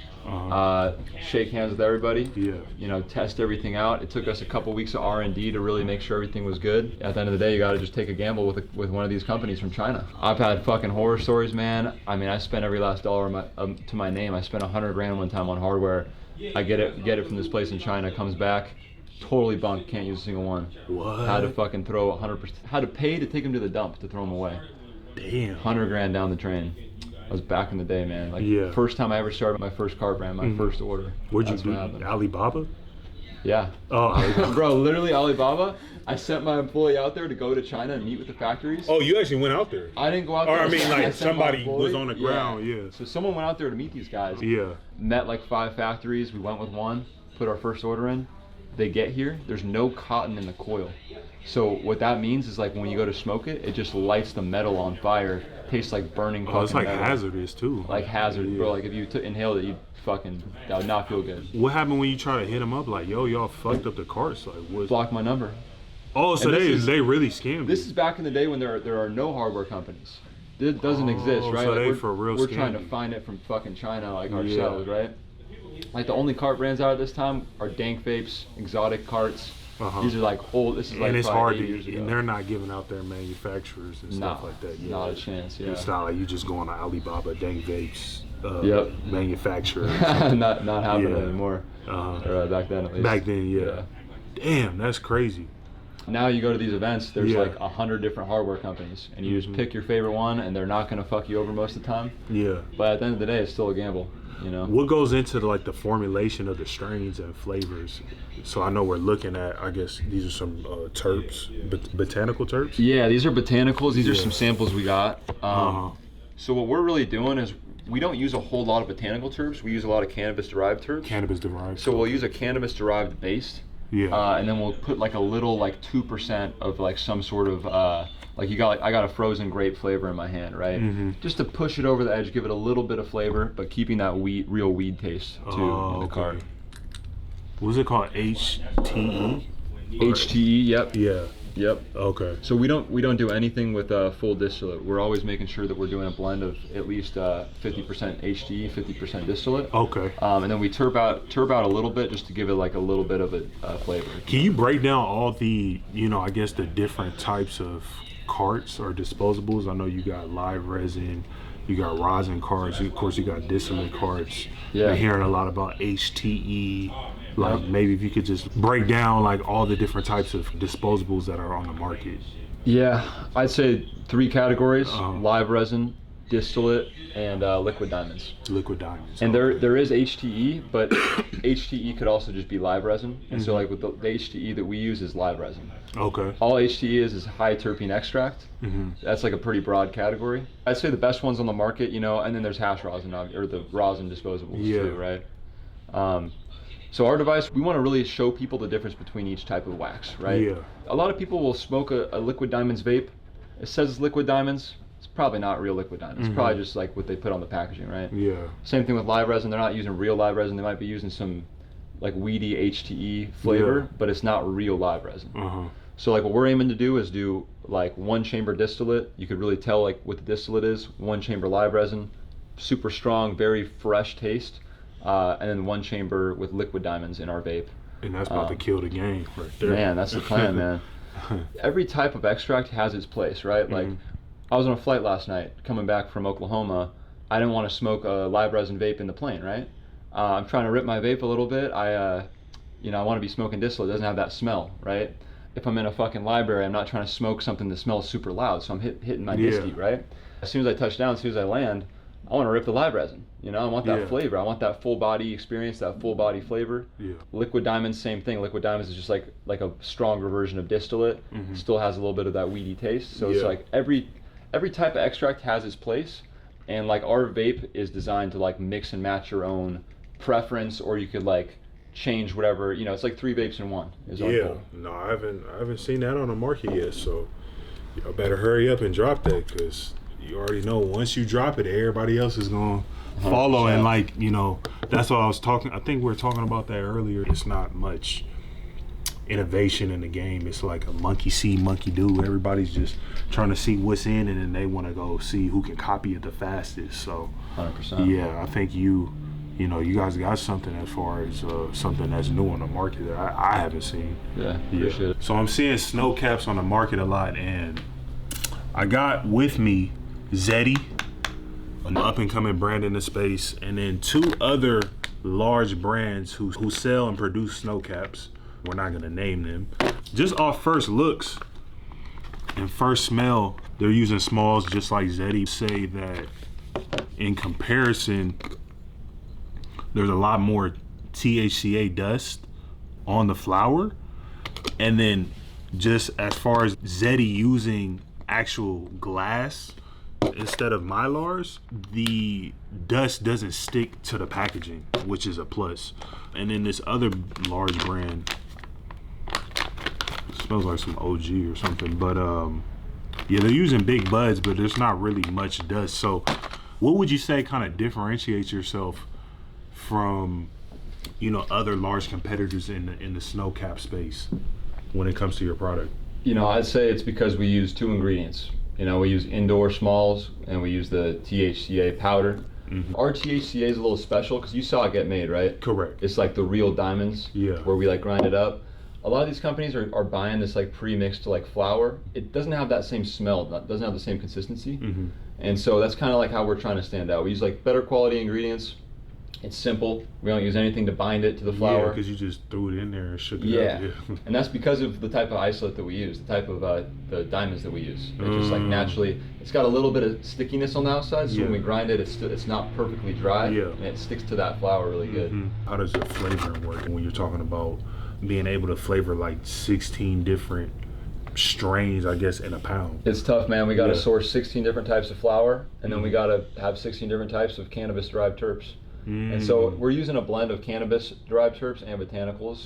shake hands with everybody. Yeah. You know, test everything out. It took us a couple weeks of R&D to really make sure everything was good. At the end of the day, you got to just take a gamble with one of these companies from China. I've had fucking horror stories, man. I mean, I spent every last dollar to my name. I spent $100,000 one time on hardware. I get it from this place in China. Comes back, totally bunked. Can't use a single one. What? Had to fucking throw 100%. Had to pay to take them to the dump to throw them away. Damn. $100,000 down the drain. That was back in the day, man. Like, Yeah. first time I ever started my first car brand, my first order. What'd you That's do? what happened. Alibaba? Yeah. Oh, Bro, literally Alibaba. I sent my employee out there to go to China and meet with the factories. oh, you actually went out there? I didn't go out Or there. I mean, like sent my somebody employee. was on the ground. Yeah. So someone went out there to meet these guys. Yeah. Met like 5 factories. We went with one, put our first order in. They get here, there's no cotton in the coil. So what that means is like when you go to smoke it, it just lights the metal on fire. Tastes like burning fucking Oh, it's like metal. hazardous too. Like hazard, Yeah. bro. Like if you inhaled it, you'd fucking, that would not feel good. What happened when you try to hit them up? Like, yo, y'all fucked up the carts. Like, what? Block my number. Oh, so And this they is- really scammed This you. is back in the day when there are no hardware companies. It doesn't exist, right? so Like, they we're for real we're trying to scammed you. find it from fucking China, like Yeah. ourselves, right? Like the only cart brands out at this time are Dank Vapes, Exotic Carts. Uh-huh. These are like old. This is like And it's probably hard 8 years to, ago. and they're not giving out their manufacturers and stuff like that. Yeah. Not a chance. Yeah. It's not like you just going to Alibaba, Dank Vapes, Yep. manufacturer. not happening Yeah. anymore. Uh-huh. Or back then at least. Back then, yeah. Damn, that's crazy. Now you go to these events, there's Yeah. like 100 different hardware companies, and you just pick your favorite one, and they're not gonna fuck you over most of the time. Yeah. But at the end of the day, it's still a gamble, you know. What goes into like the formulation of the strains and flavors? So I know we're looking at, I guess these are some terps, botanical terps. Yeah, these are botanicals. These are Yeah. some samples we got. Uh-huh. So what we're really doing is we don't use a whole lot of botanical terps. We use a lot of cannabis-derived terps. Cannabis derived. So we'll use a cannabis-derived base. Yeah. And then we'll put like a little, like 2% of like some sort of, like you got, like, I got a frozen grape flavor in my hand, right? Just to push it over the edge, give it a little bit of flavor, but keeping that real weed taste too in the cart. What's it called? HTE? HTE, yep. Yeah. Yep. Okay. So we don't do anything with full distillate. We're always making sure that we're doing a blend of at least 50% HTE, 50% distillate. Okay. And then we turp out a little bit just to give it like a little bit of a flavor. Can you break down all the, I guess the different types of carts or disposables? I know you got live resin, you got rosin carts, of course you got distillate carts. Yeah. We're hearing a lot about HTE. Like maybe if you could just break down like all the different types of disposables that are on the market. Yeah, I'd say 3 categories: Uh-huh. live resin, distillate, and liquid diamonds. Liquid diamonds. And okay. there is HTE, but HTE could also just be live resin. And so like with the HTE that we use is live resin. Okay. All HTE is high terpene extract. That's like a pretty broad category. I'd say the best ones on the market, and then there's hash rosin, or the rosin disposables too, right? So our device, we want to really show people the difference between each type of wax, right? Yeah. A lot of people will smoke a liquid diamonds vape. It says it's liquid diamonds. It's probably not real liquid diamonds. It's probably just like what they put on the packaging, right? Yeah. Same thing with live resin. They're not using real live resin. They might be using some like weedy HTE flavor, Yeah. but it's not real live resin. Uh-huh. So like what we're aiming to do is do like 1 chamber distillate. You could really tell like what the distillate is. 1 chamber live resin, super strong, very fresh taste. And then 1 chamber with liquid diamonds in our vape. And that's about to kill the game right there. Man, that's the plan, man. Every type of extract has its place, right? Like, I was on a flight last night coming back from Oklahoma. I didn't want to smoke a live resin vape in the plane, right? I'm trying to rip my vape a little bit. I want to be smoking distillate. It doesn't have that smell, right? If I'm in a fucking library, I'm not trying to smoke something that smells super loud, so I'm hitting my disty, right? As soon as I touch down, as soon as I land, I want to rip the live resin. I want that flavor. I want that full body experience, that full body flavor. Yeah. Liquid diamonds, same thing. Liquid diamonds is just like a stronger version of distillate. Still has a little bit of that weedy taste. So it's like every type of extract has its place, and like our vape is designed to like mix and match your own preference, or you could like change whatever. It's like 3 vapes in one. Is our goal. No, I haven't seen that on the market yet. So y'all better hurry up and drop that, because you already know once you drop it, everybody else is gonna follow. 100%. And like, that's what I was talking. I think we were talking about that earlier. It's not much innovation in the game. It's like a monkey see, monkey do. Everybody's just trying to see what's in it, and they want to go see who can copy it the fastest. So 100%. yeah, I think you guys got something as far as something that's new on the market that I haven't seen. Yeah, appreciate it. So I'm seeing snow caps on the market a lot, and I got with me ZETTI, an up-and-coming brand in the space, and then 2 other large brands who sell and produce snow caps. We're not gonna name them. Just off first looks and first smell, they're using smalls just like ZETTI. Say that in comparison, there's a lot more THCA dust on the flower. And then just as far as ZETTI using actual glass instead of Mylars, the dust doesn't stick to the packaging, which is a plus. And then this other large brand, it smells like some OG or something, but yeah, they're using big buds, but there's not really much dust. So what would you say kind of differentiates yourself from, you know, other large competitors in the snow cap space when it comes to your product? You know, I'd say it's because we use 2 ingredients. You know, we use indoor smalls and we use the THCA powder. Mm-hmm. Our THCA is a little special because you saw it get made, right? Correct. It's like the real diamonds, yeah, where we like grind it up. A lot of these companies are buying this like pre-mixed like flour. It doesn't have that same smell, doesn't have the same consistency. Mm-hmm. And so that's kind of like how we're trying to stand out. We use like better quality ingredients. It's simple. We don't use anything to bind it to the flour. Yeah, because you just threw it in there and shook it up. Yeah. And that's because of the type of isolate that we use, the type of the diamonds that we use. It's just like naturally, it's got a little bit of stickiness on the outside, so when we grind it, it's not perfectly dry, and it sticks to that flour really good. How does the flavoring work when you're talking about being able to flavor like 16 different strains, I guess, in a pound? It's tough, man. We got to source 16 different types of flour, and then we got to have 16 different types of cannabis-derived terps. And so we're using a blend of cannabis-derived terps and botanicals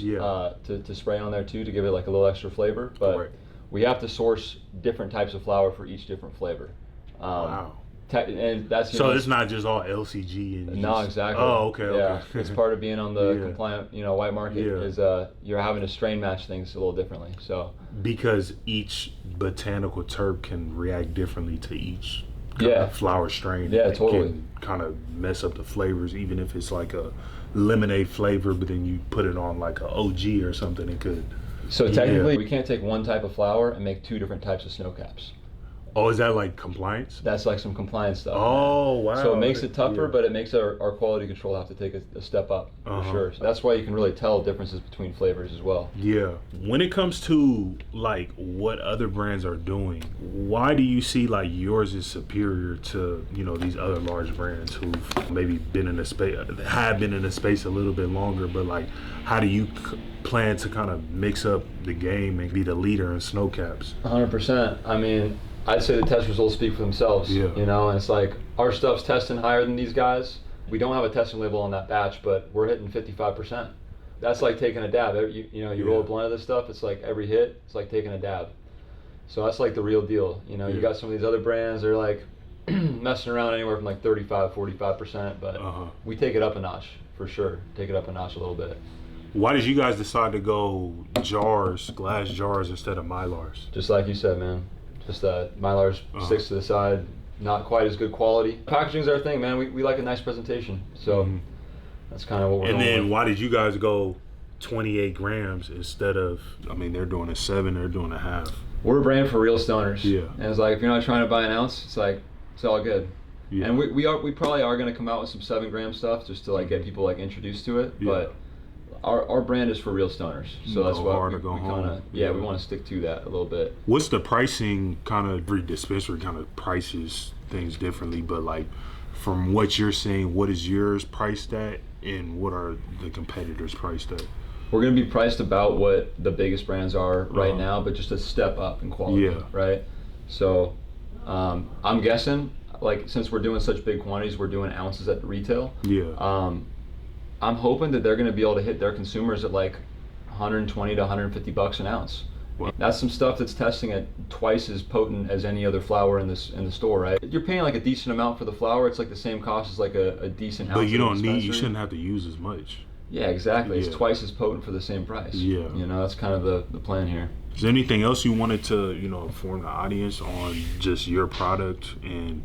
to spray on there too, to give it like a little extra flavor. But we have to source different types of flour for each different flavor. Wow. And that's so it's not just all LCG and no, exactly. Oh, okay. Yeah, it's part of being on the compliant, white market is you're having to strain match things a little differently. So because each botanical terp can react differently to each flower strain. Yeah, it totally. Can kind of mess up the flavors, even if it's like a lemonade flavor, but then you put it on like a OG or something, it could. So technically, we can't take one type of flower and make 2 different types of snow caps. Oh, is that like compliance? That's like some compliance stuff. Oh, wow. So it makes it tougher, but it makes our quality control have to take a step up for sure. So that's why you can really tell differences between flavors as well. Yeah. When it comes to like what other brands are doing, why do you see like yours is superior to, these other large brands who've maybe been in the space, have been in the space a little bit longer, but like how do you plan to kind of mix up the game and be the leader in snow caps? 100%. I mean, I'd say the test results speak for themselves, and it's like our stuff's testing higher than these guys. We don't have a testing label on that batch, but we're hitting 55%. That's like taking a dab. You roll a blunt of this stuff, it's like every hit, it's like taking a dab. So that's like the real deal. You got some of these other brands, they're like messing around anywhere from like 35, 45%, but we take it up a notch, for sure. Take it up a notch a little bit. Why did you guys decide to go glass jars instead of Mylars? Just like you said, man. Just Mylars sticks to the side, not quite as good quality. Packaging's our thing, man. We like a nice presentation, so that's kind of what we're doing. And then why did you guys go 28 grams instead of, they're doing a 7, they're doing a half. We're a brand for real stoners. Yeah. And it's like, if you're not trying to buy an ounce, it's like, it's all good. Yeah. And we probably are going to come out with some 7-gram stuff just to like get people like introduced to it, but our brand is for real stoners, so that's why we kind of we want to stick to that a little bit. What's the pricing? Kind of every dispensary kind of prices things differently, but like from what you're saying, what is yours priced at, and what are the competitors priced at? We're going to be priced about what the biggest brands are right now, but just a step up in quality, right? So I'm guessing, like, since we're doing such big quantities, we're doing ounces at the retail. I'm hoping that they're going to be able to hit their consumers at like 120 to 150 bucks an ounce. Wow. That's some stuff that's testing at twice as potent as any other flower in the store, right? You're paying like a decent amount for the flower. It's like the same cost as like a decent ounce. But you shouldn't have to use as much. Yeah, exactly. It's twice as potent for the same price. Yeah. That's kind of the plan here. Is there anything else you wanted to, inform the audience on just your product and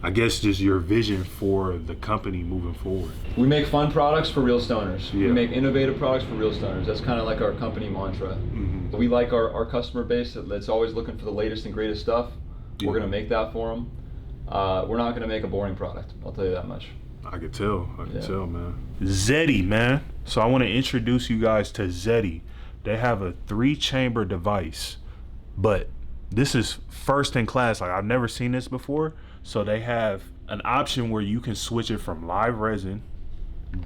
I guess just your vision for the company moving forward? We make fun products for real stoners. We make innovative products for real stoners. That's kind of like our company mantra. We like our customer base that's always looking for the latest and greatest stuff. We're going to make that for them. We're not going to make a boring product. I'll tell you that much. I could tell. I could tell, man. ZETTI, man. So I want to introduce you guys to ZETTI. They have a 3-chamber device, but this is first in class. Like, I've never seen this before. So they have an option where you can switch it from live resin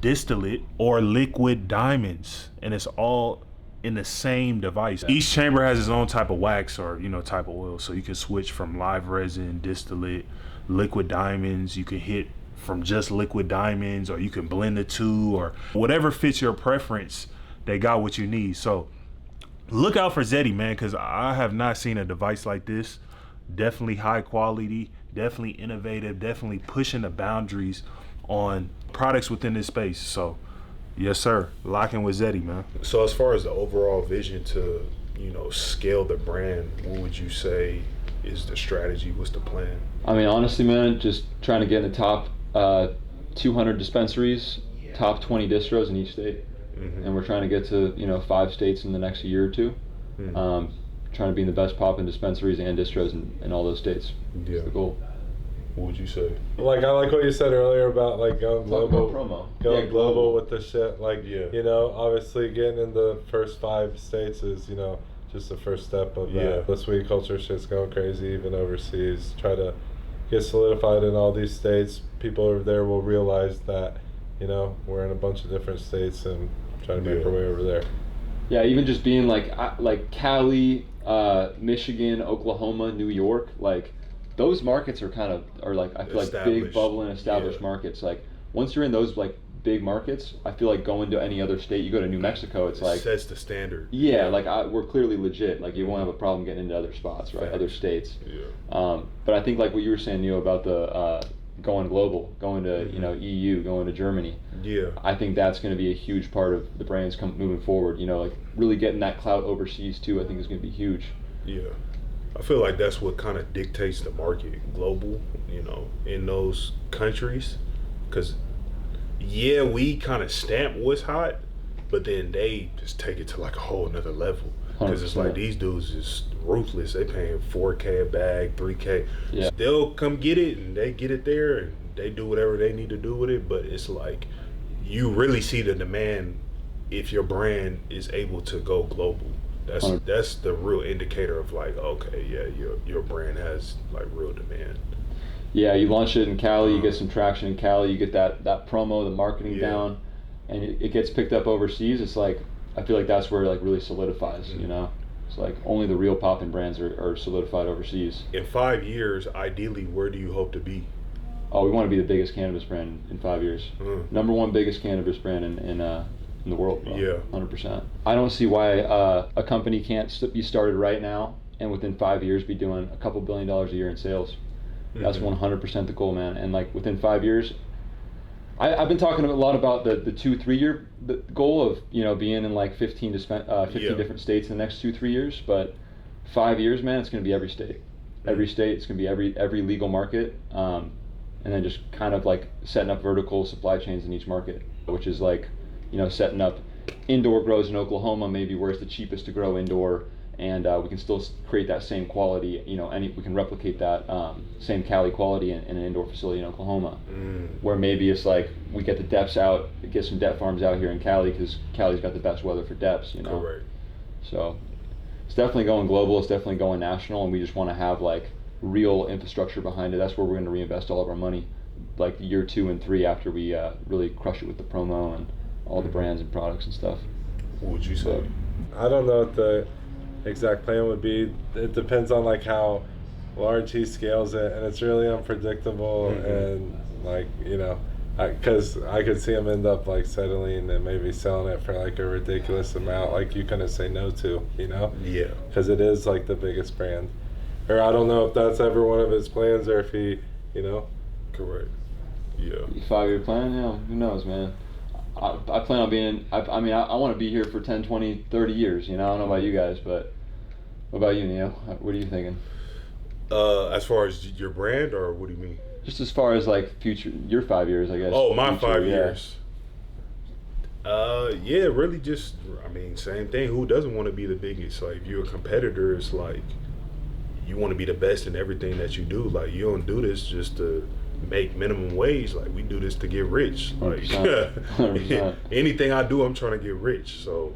distillate or liquid diamonds, and it's all in the same device. Each chamber has its own type of wax or type of oil, so you can switch from live resin, distillate, liquid diamonds. You can hit from just liquid diamonds, or you can blend the two, or whatever fits your preference. They got what you need. So look out for ZETTI, man, because I have not seen a device like this. Definitely high quality, definitely innovative, definitely pushing the boundaries on products within this space. So yes, sir. Lock in with ZETTI, man. So as far as the overall vision to, scale the brand, what would you say is the strategy? What's the plan? I mean, honestly, man, just trying to get in the top 200 dispensaries, top 20 distros in each state. Mm-hmm. And we're trying to get to, 5 states in the next year or two. Mm-hmm. Trying to be in the best pop-in dispensaries and distros in all those states. Yeah. That's the goal. What would you say? Like, I like what you said earlier about like going global, going global with the shit. Like, obviously getting in the first 5 states is, just the first step of that. The sweet culture shit's going crazy, even overseas. Try to get solidified in all these states. People over there will realize that, we're in a bunch of different states and trying to make our way over there. Yeah, even just being like Cali, Michigan, Oklahoma, New York, like those markets are like I feel like big bubbling established markets. Like once you're in those like big markets, I feel like going to any other state, you go to New Mexico, it's like sets the standard. Yeah, like we're clearly legit. Like you won't have a problem getting into other spots, right? Other states. Yeah. But I think like what you were saying, Neo, about the going global, going to EU, going to Germany. Yeah. I think that's going to be a huge part of the brands moving forward. Like really getting that clout overseas too. I think is going to be huge. Yeah. I feel like that's what kind of dictates the market, global, in those countries. Because, we kind of stamp what's hot, but then they just take it to like a whole nother level. Because it's like these dudes is ruthless. They paying $4K a bag, $3K. Yeah. They'll come get it, and they get it there, and they do whatever they need to do with it. But it's like you really see the demand if your brand is able to go global. That's the real indicator of like, okay, your brand has like real demand. Yeah, you launch it in Cali, you get some traction in Cali, you get that promo, the marketing down, and it gets picked up overseas. It's like I feel like that's where it like really solidifies. It's like only the real poppin' brands are solidified overseas. In 5 years, ideally, where do you hope to be? Oh, we want to be the biggest cannabis brand in 5 years. Number 1 biggest cannabis brand in the world, bro. Yeah. 100%. I don't see why a company can't be started right now and within 5 years be doing a couple $2 billion a year in sales. That's 100% the goal, man. And like within 5 years, I've been talking a lot about the 2-3 year goal of being in like 15 different states in the next 2-3 years. But 5 years, man, it's going to be every state. Every state, it's going to be every legal market, and then just kind of like setting up vertical supply chains in each market, which is like setting up indoor grows in Oklahoma, maybe where it's the cheapest to grow indoor, and we can still create that same quality. We can replicate that same Cali quality in an indoor facility in Oklahoma, where maybe it's like we get the depths out, get some depth farms out here in Cali because Cali's got the best weather for depths. Correct. So it's definitely going global. It's definitely going national, and we just want to have like real infrastructure behind it. That's where we're going to reinvest all of our money, like year 2 and 3 after we really crush it with the promo and all the brands and products and stuff. What would you say? I don't know what the exact plan would be. It depends on like how large he scales it, and it's really unpredictable. And like because I could see him end up like settling and maybe selling it for like a ridiculous amount, like you couldn't say no to, Yeah. Because it is like the biggest brand. Or I don't know if that's ever one of his plans, or if he, Correct. Yeah. 5-year plan? Yeah, who knows, man. I plan on being, I want to be here for 10, 20, 30 years, I don't know about you guys, but what about you, Neo? What are you thinking? As far as your brand, or what do you mean? Just as far as like future, your 5 years, I guess. Oh, my 5 years. Really just, same thing. Who doesn't want to be the biggest? Like, if you're a competitor, it's like, you want to be the best in everything that you do. Like, you don't do this just to make minimum wage. Like, we do this to get rich. Like 100%. Anything I do, I'm trying to get rich. So,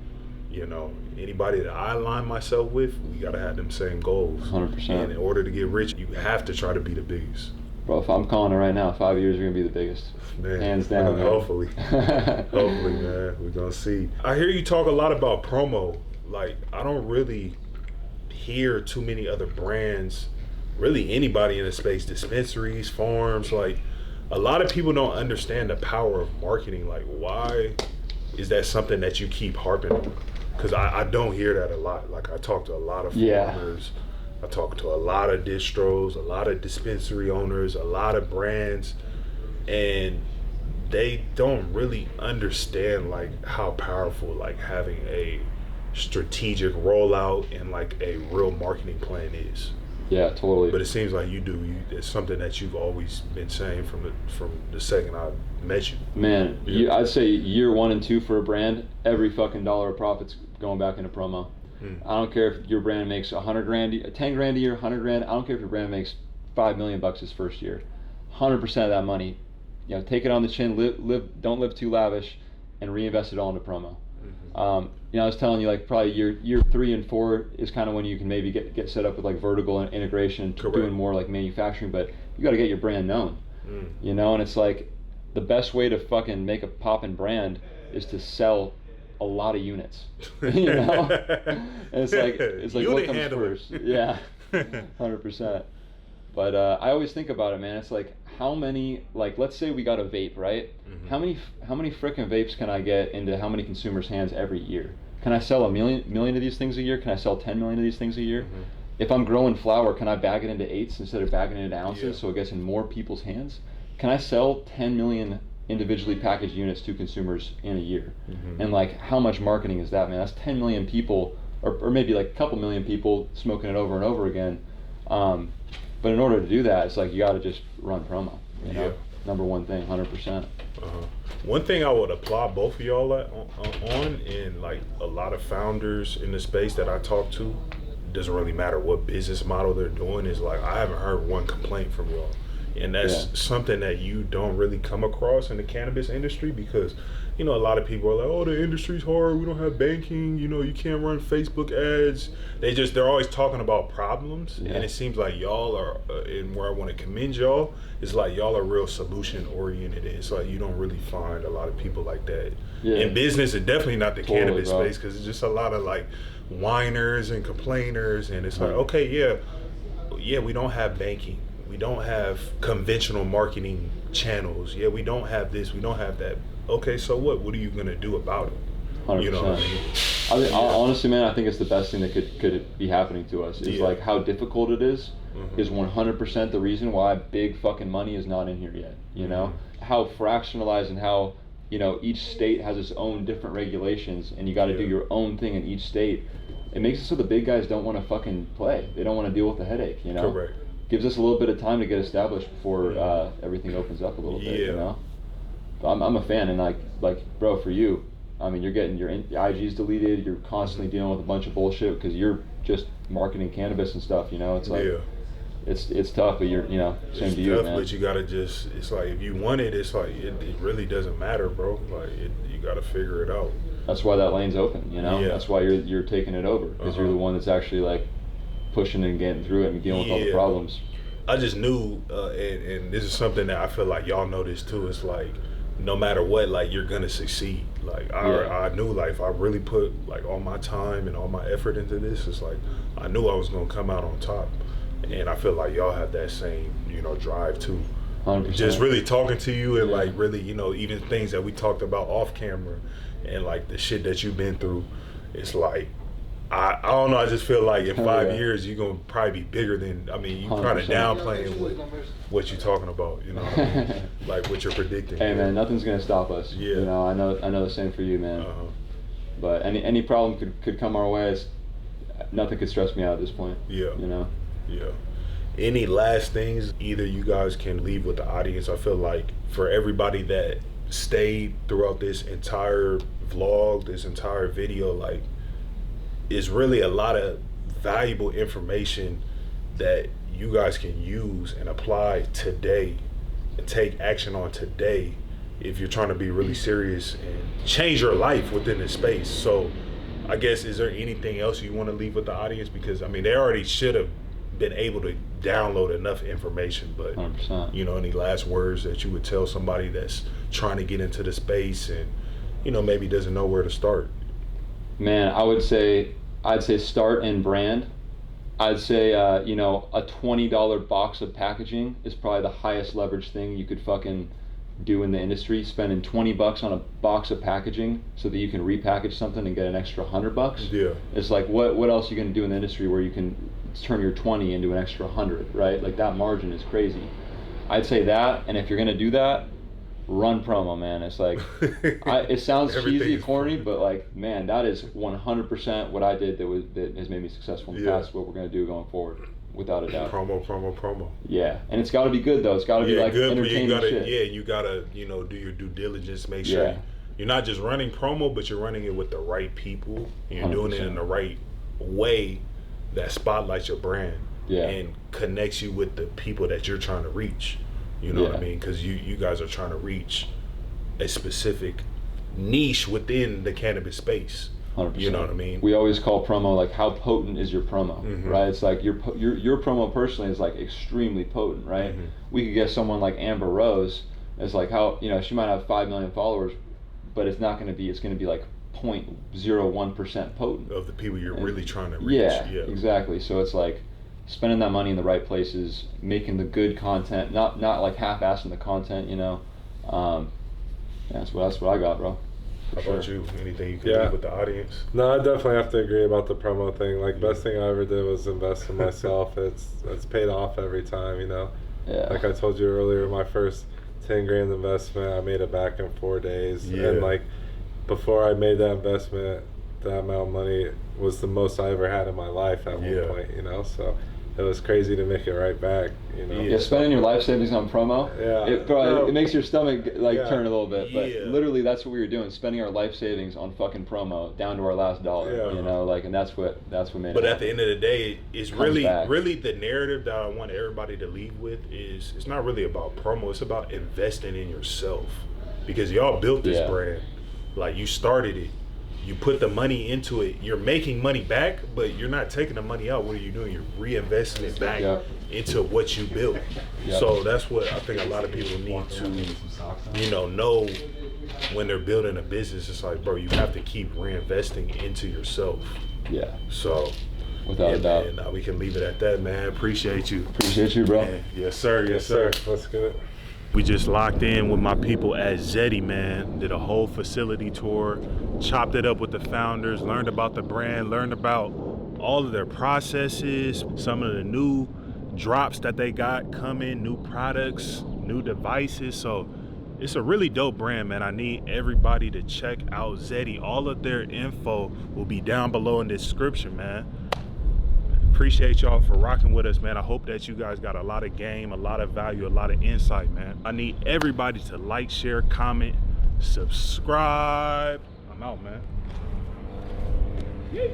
anybody that I align myself with, we gotta have them same goals. 100%. And in order to get rich, you have to try to be the biggest. Bro, if I'm calling it right now, 5 years are gonna be the biggest. Man, hands down. Man. Hopefully, hopefully, man. We're gonna see. I hear you talk a lot about promo. Like, I don't really hear too many other brands, really anybody in the space, dispensaries, farms. Like, a lot of people don't understand the power of marketing. Like, why is that something that you keep harping on? Because I don't hear that a lot. Like, I talk to a lot of farmers. I talk to a lot of distros, a lot of dispensary owners, a lot of brands, and they don't really understand like how powerful like having a strategic rollout and like a real marketing plan is. Yeah, totally. But it seems like you do. It's something that you've always been saying from the second I met you. Man, I'd say year 1 and 2 for a brand, every fucking dollar of profit's going back into promo. I don't care if your brand makes 100 grand, 10 grand a year, 100 grand. I don't care if your brand makes $5 million his first year. 100% of that money, take it on the chin. Don't live too lavish, and reinvest it all into promo. I was telling you, like, probably year 3 and 4 is kind of when you can maybe get set up with like vertical integration, doing more like manufacturing. But you got to get your brand known, and it's like the best way to fucking make a poppin' brand is to sell a lot of units, and it's like what comes first? Yeah, 100%. But I always think about it, man. It's like, how many, like, let's say we got a vape, right? How many frickin' vapes can I get into how many consumers' hands every year? Can I sell a million of these things a year? Can I sell 10 million of these things a year? If I'm growing flower, can I bag it into eighths instead of bagging it into ounces so it gets in more people's hands? Can I sell 10 million individually packaged units to consumers in a year? And like, how much marketing is that, man? That's 10 million people, or maybe like a couple million people smoking it over and over again. But in order to do that, it's like you got to just run promo. Number one thing, 100%. One thing I would applaud both of y'all on, and like a lot of founders in the space that I talk to, doesn't really matter what business model they're doing, is like, I haven't heard one complaint from y'all. And that's something that you don't really come across in the cannabis industry, because a lot of people are like, oh, the industry's hard, we don't have banking, you can't run Facebook ads. They're always talking about problems. And it seems like y'all are, and where I want to commend y'all, is like y'all are real solution oriented. It's like you don't really find a lot of people like that in business, and definitely not the cannabis space, because it's just a lot of like whiners and complainers, and it's like, okay, we don't have banking. We don't have conventional marketing channels. We don't have this, we don't have that. Okay, so what? What are you gonna do about it? 100%. You know what I mean? Honestly, man, I think it's the best thing that could be happening to us. Is like how difficult it is 100% the reason why big fucking money is not in here yet. How fractionalized and how each state has its own different regulations, and you got to do your own thing in each state. It makes it so the big guys don't want to fucking play. They don't want to deal with the headache. Correct. Gives us a little bit of time to get established before everything opens up a little bit. I'm a fan, and like bro, for you, I mean, you're getting your IGs deleted. You're constantly dealing with a bunch of bullshit because you're just marketing cannabis and stuff. It's like it's tough, but you're same to you, tough, man. But you gotta it's like, if you want it, it's like it really doesn't matter, bro. Like you gotta figure it out. That's why that lane's open. That's why you're taking it over, because you're the one that's actually like pushing and getting through it and dealing with all the problems. I just knew, and this is something that I feel like y'all know this too. It's like, no matter what, like, you're gonna succeed. Like I knew, like, if I really put like all my time and all my effort into this, it's like I knew I was gonna come out on top. And I feel like y'all have that same, drive too. 100%. Just really talking to you, and like really, even things that we talked about off camera, and like the shit that you've been through. It's like, I don't know, I just feel like in 5 years you're gonna probably be bigger than, you kind of downplaying what you're talking about, like what you're predicting. Hey man, nothing's gonna stop us. I know the same for you, man. But any problem could come our way. Nothing could stress me out at this point. Any last things either you guys can leave with the audience? I feel like for everybody that stayed throughout this entire vlog, this entire video, like, is really a lot of valuable information that you guys can use and apply today and take action on today if you're trying to be really serious and change your life within this space. So I guess, is there anything else you want to leave with the audience? Because they already should have been able to download enough information. But 100%. you know, any last words that you would tell somebody that's trying to get into the space and, you know, maybe doesn't know where to start? Man, I'd say start in brand. I'd say, you know, a $20 box of packaging is probably the highest leverage thing you could fucking do in the industry. Spending $20 on a box of packaging so that you can repackage something and get an extra $100. Yeah. It's like, what else are you gonna do in the industry where you can turn your 20 into an extra 100, right? Like, that margin is crazy. I'd say that, and if you're gonna do that, run promo, man. It's like, it sounds cheesy, corny, but like, man, that is 100% what I did that has made me successful in the past. What we're gonna do going forward, without a doubt. Promo. Yeah, and it's got to be good though. It's got to be like good, entertaining shit. Yeah, you gotta, you know, do your due diligence. Make sure you're not just running promo, but you're running it with the right people. And you're 100%. Doing it in the right way that spotlights your brand and connects you with the people that you're trying to reach. You know what I mean? Because you guys are trying to reach a specific niche within the cannabis space. 100%. You know what I mean? We always call promo like, how potent is your promo, right? It's like your promo personally is like extremely potent, right? We could get someone like Amber Rose as like, how, you know, she might have 5 million followers, but it's not going to be. It's going to be like 0.01% potent of the people you're really trying to reach. Yeah, exactly. So it's like spending that money in the right places, making the good content, not like half-assing the content, you know. That's what I got, bro. How about you? Anything you can leave with the audience? No, I definitely have to agree about the promo thing. Like, best thing I ever did was invest in myself. It's paid off every time, you know. Yeah. Like I told you earlier, my first 10 grand investment, I made it back in 4 days. And like, before I made that investment, that amount of money was the most I ever had in my life at one point, you know. So it was crazy to make it right back, you know. Yeah, spending your life savings on promo, it makes your stomach like turn a little bit. But literally, that's what we were doing, spending our life savings on fucking promo down to our last dollar. You know, like, and that's what made. But it at the end of the day, it's really the narrative that I want everybody to leave with is, it's not really about promo. It's about investing in yourself, because y'all built this brand. Like, you started it. You put the money into it. You're making money back, but you're not taking the money out. What are you doing? You're reinvesting it back into what you built. So that's what I think a lot of people need to, you know when they're building a business. It's like, bro, you have to keep reinvesting into yourself. Yeah. So, without a doubt. Man, we can leave it at that, man. Appreciate you. Appreciate you, bro. Man. Yes, sir. Yes, sir. Let's get it. We just locked in with my people at ZETTI, man. Did a whole facility tour, chopped it up with the founders, learned about the brand, learned about all of their processes, some of the new drops that they got coming, new products, new devices. So it's a really dope brand, man. I need everybody to check out ZETTI. All of their info will be down below in the description, man. Appreciate y'all for rocking with us, man. I hope that you guys got a lot of game, a lot of value, a lot of insight, man. I need everybody to like, share, comment, subscribe. I'm out, man. Yeah.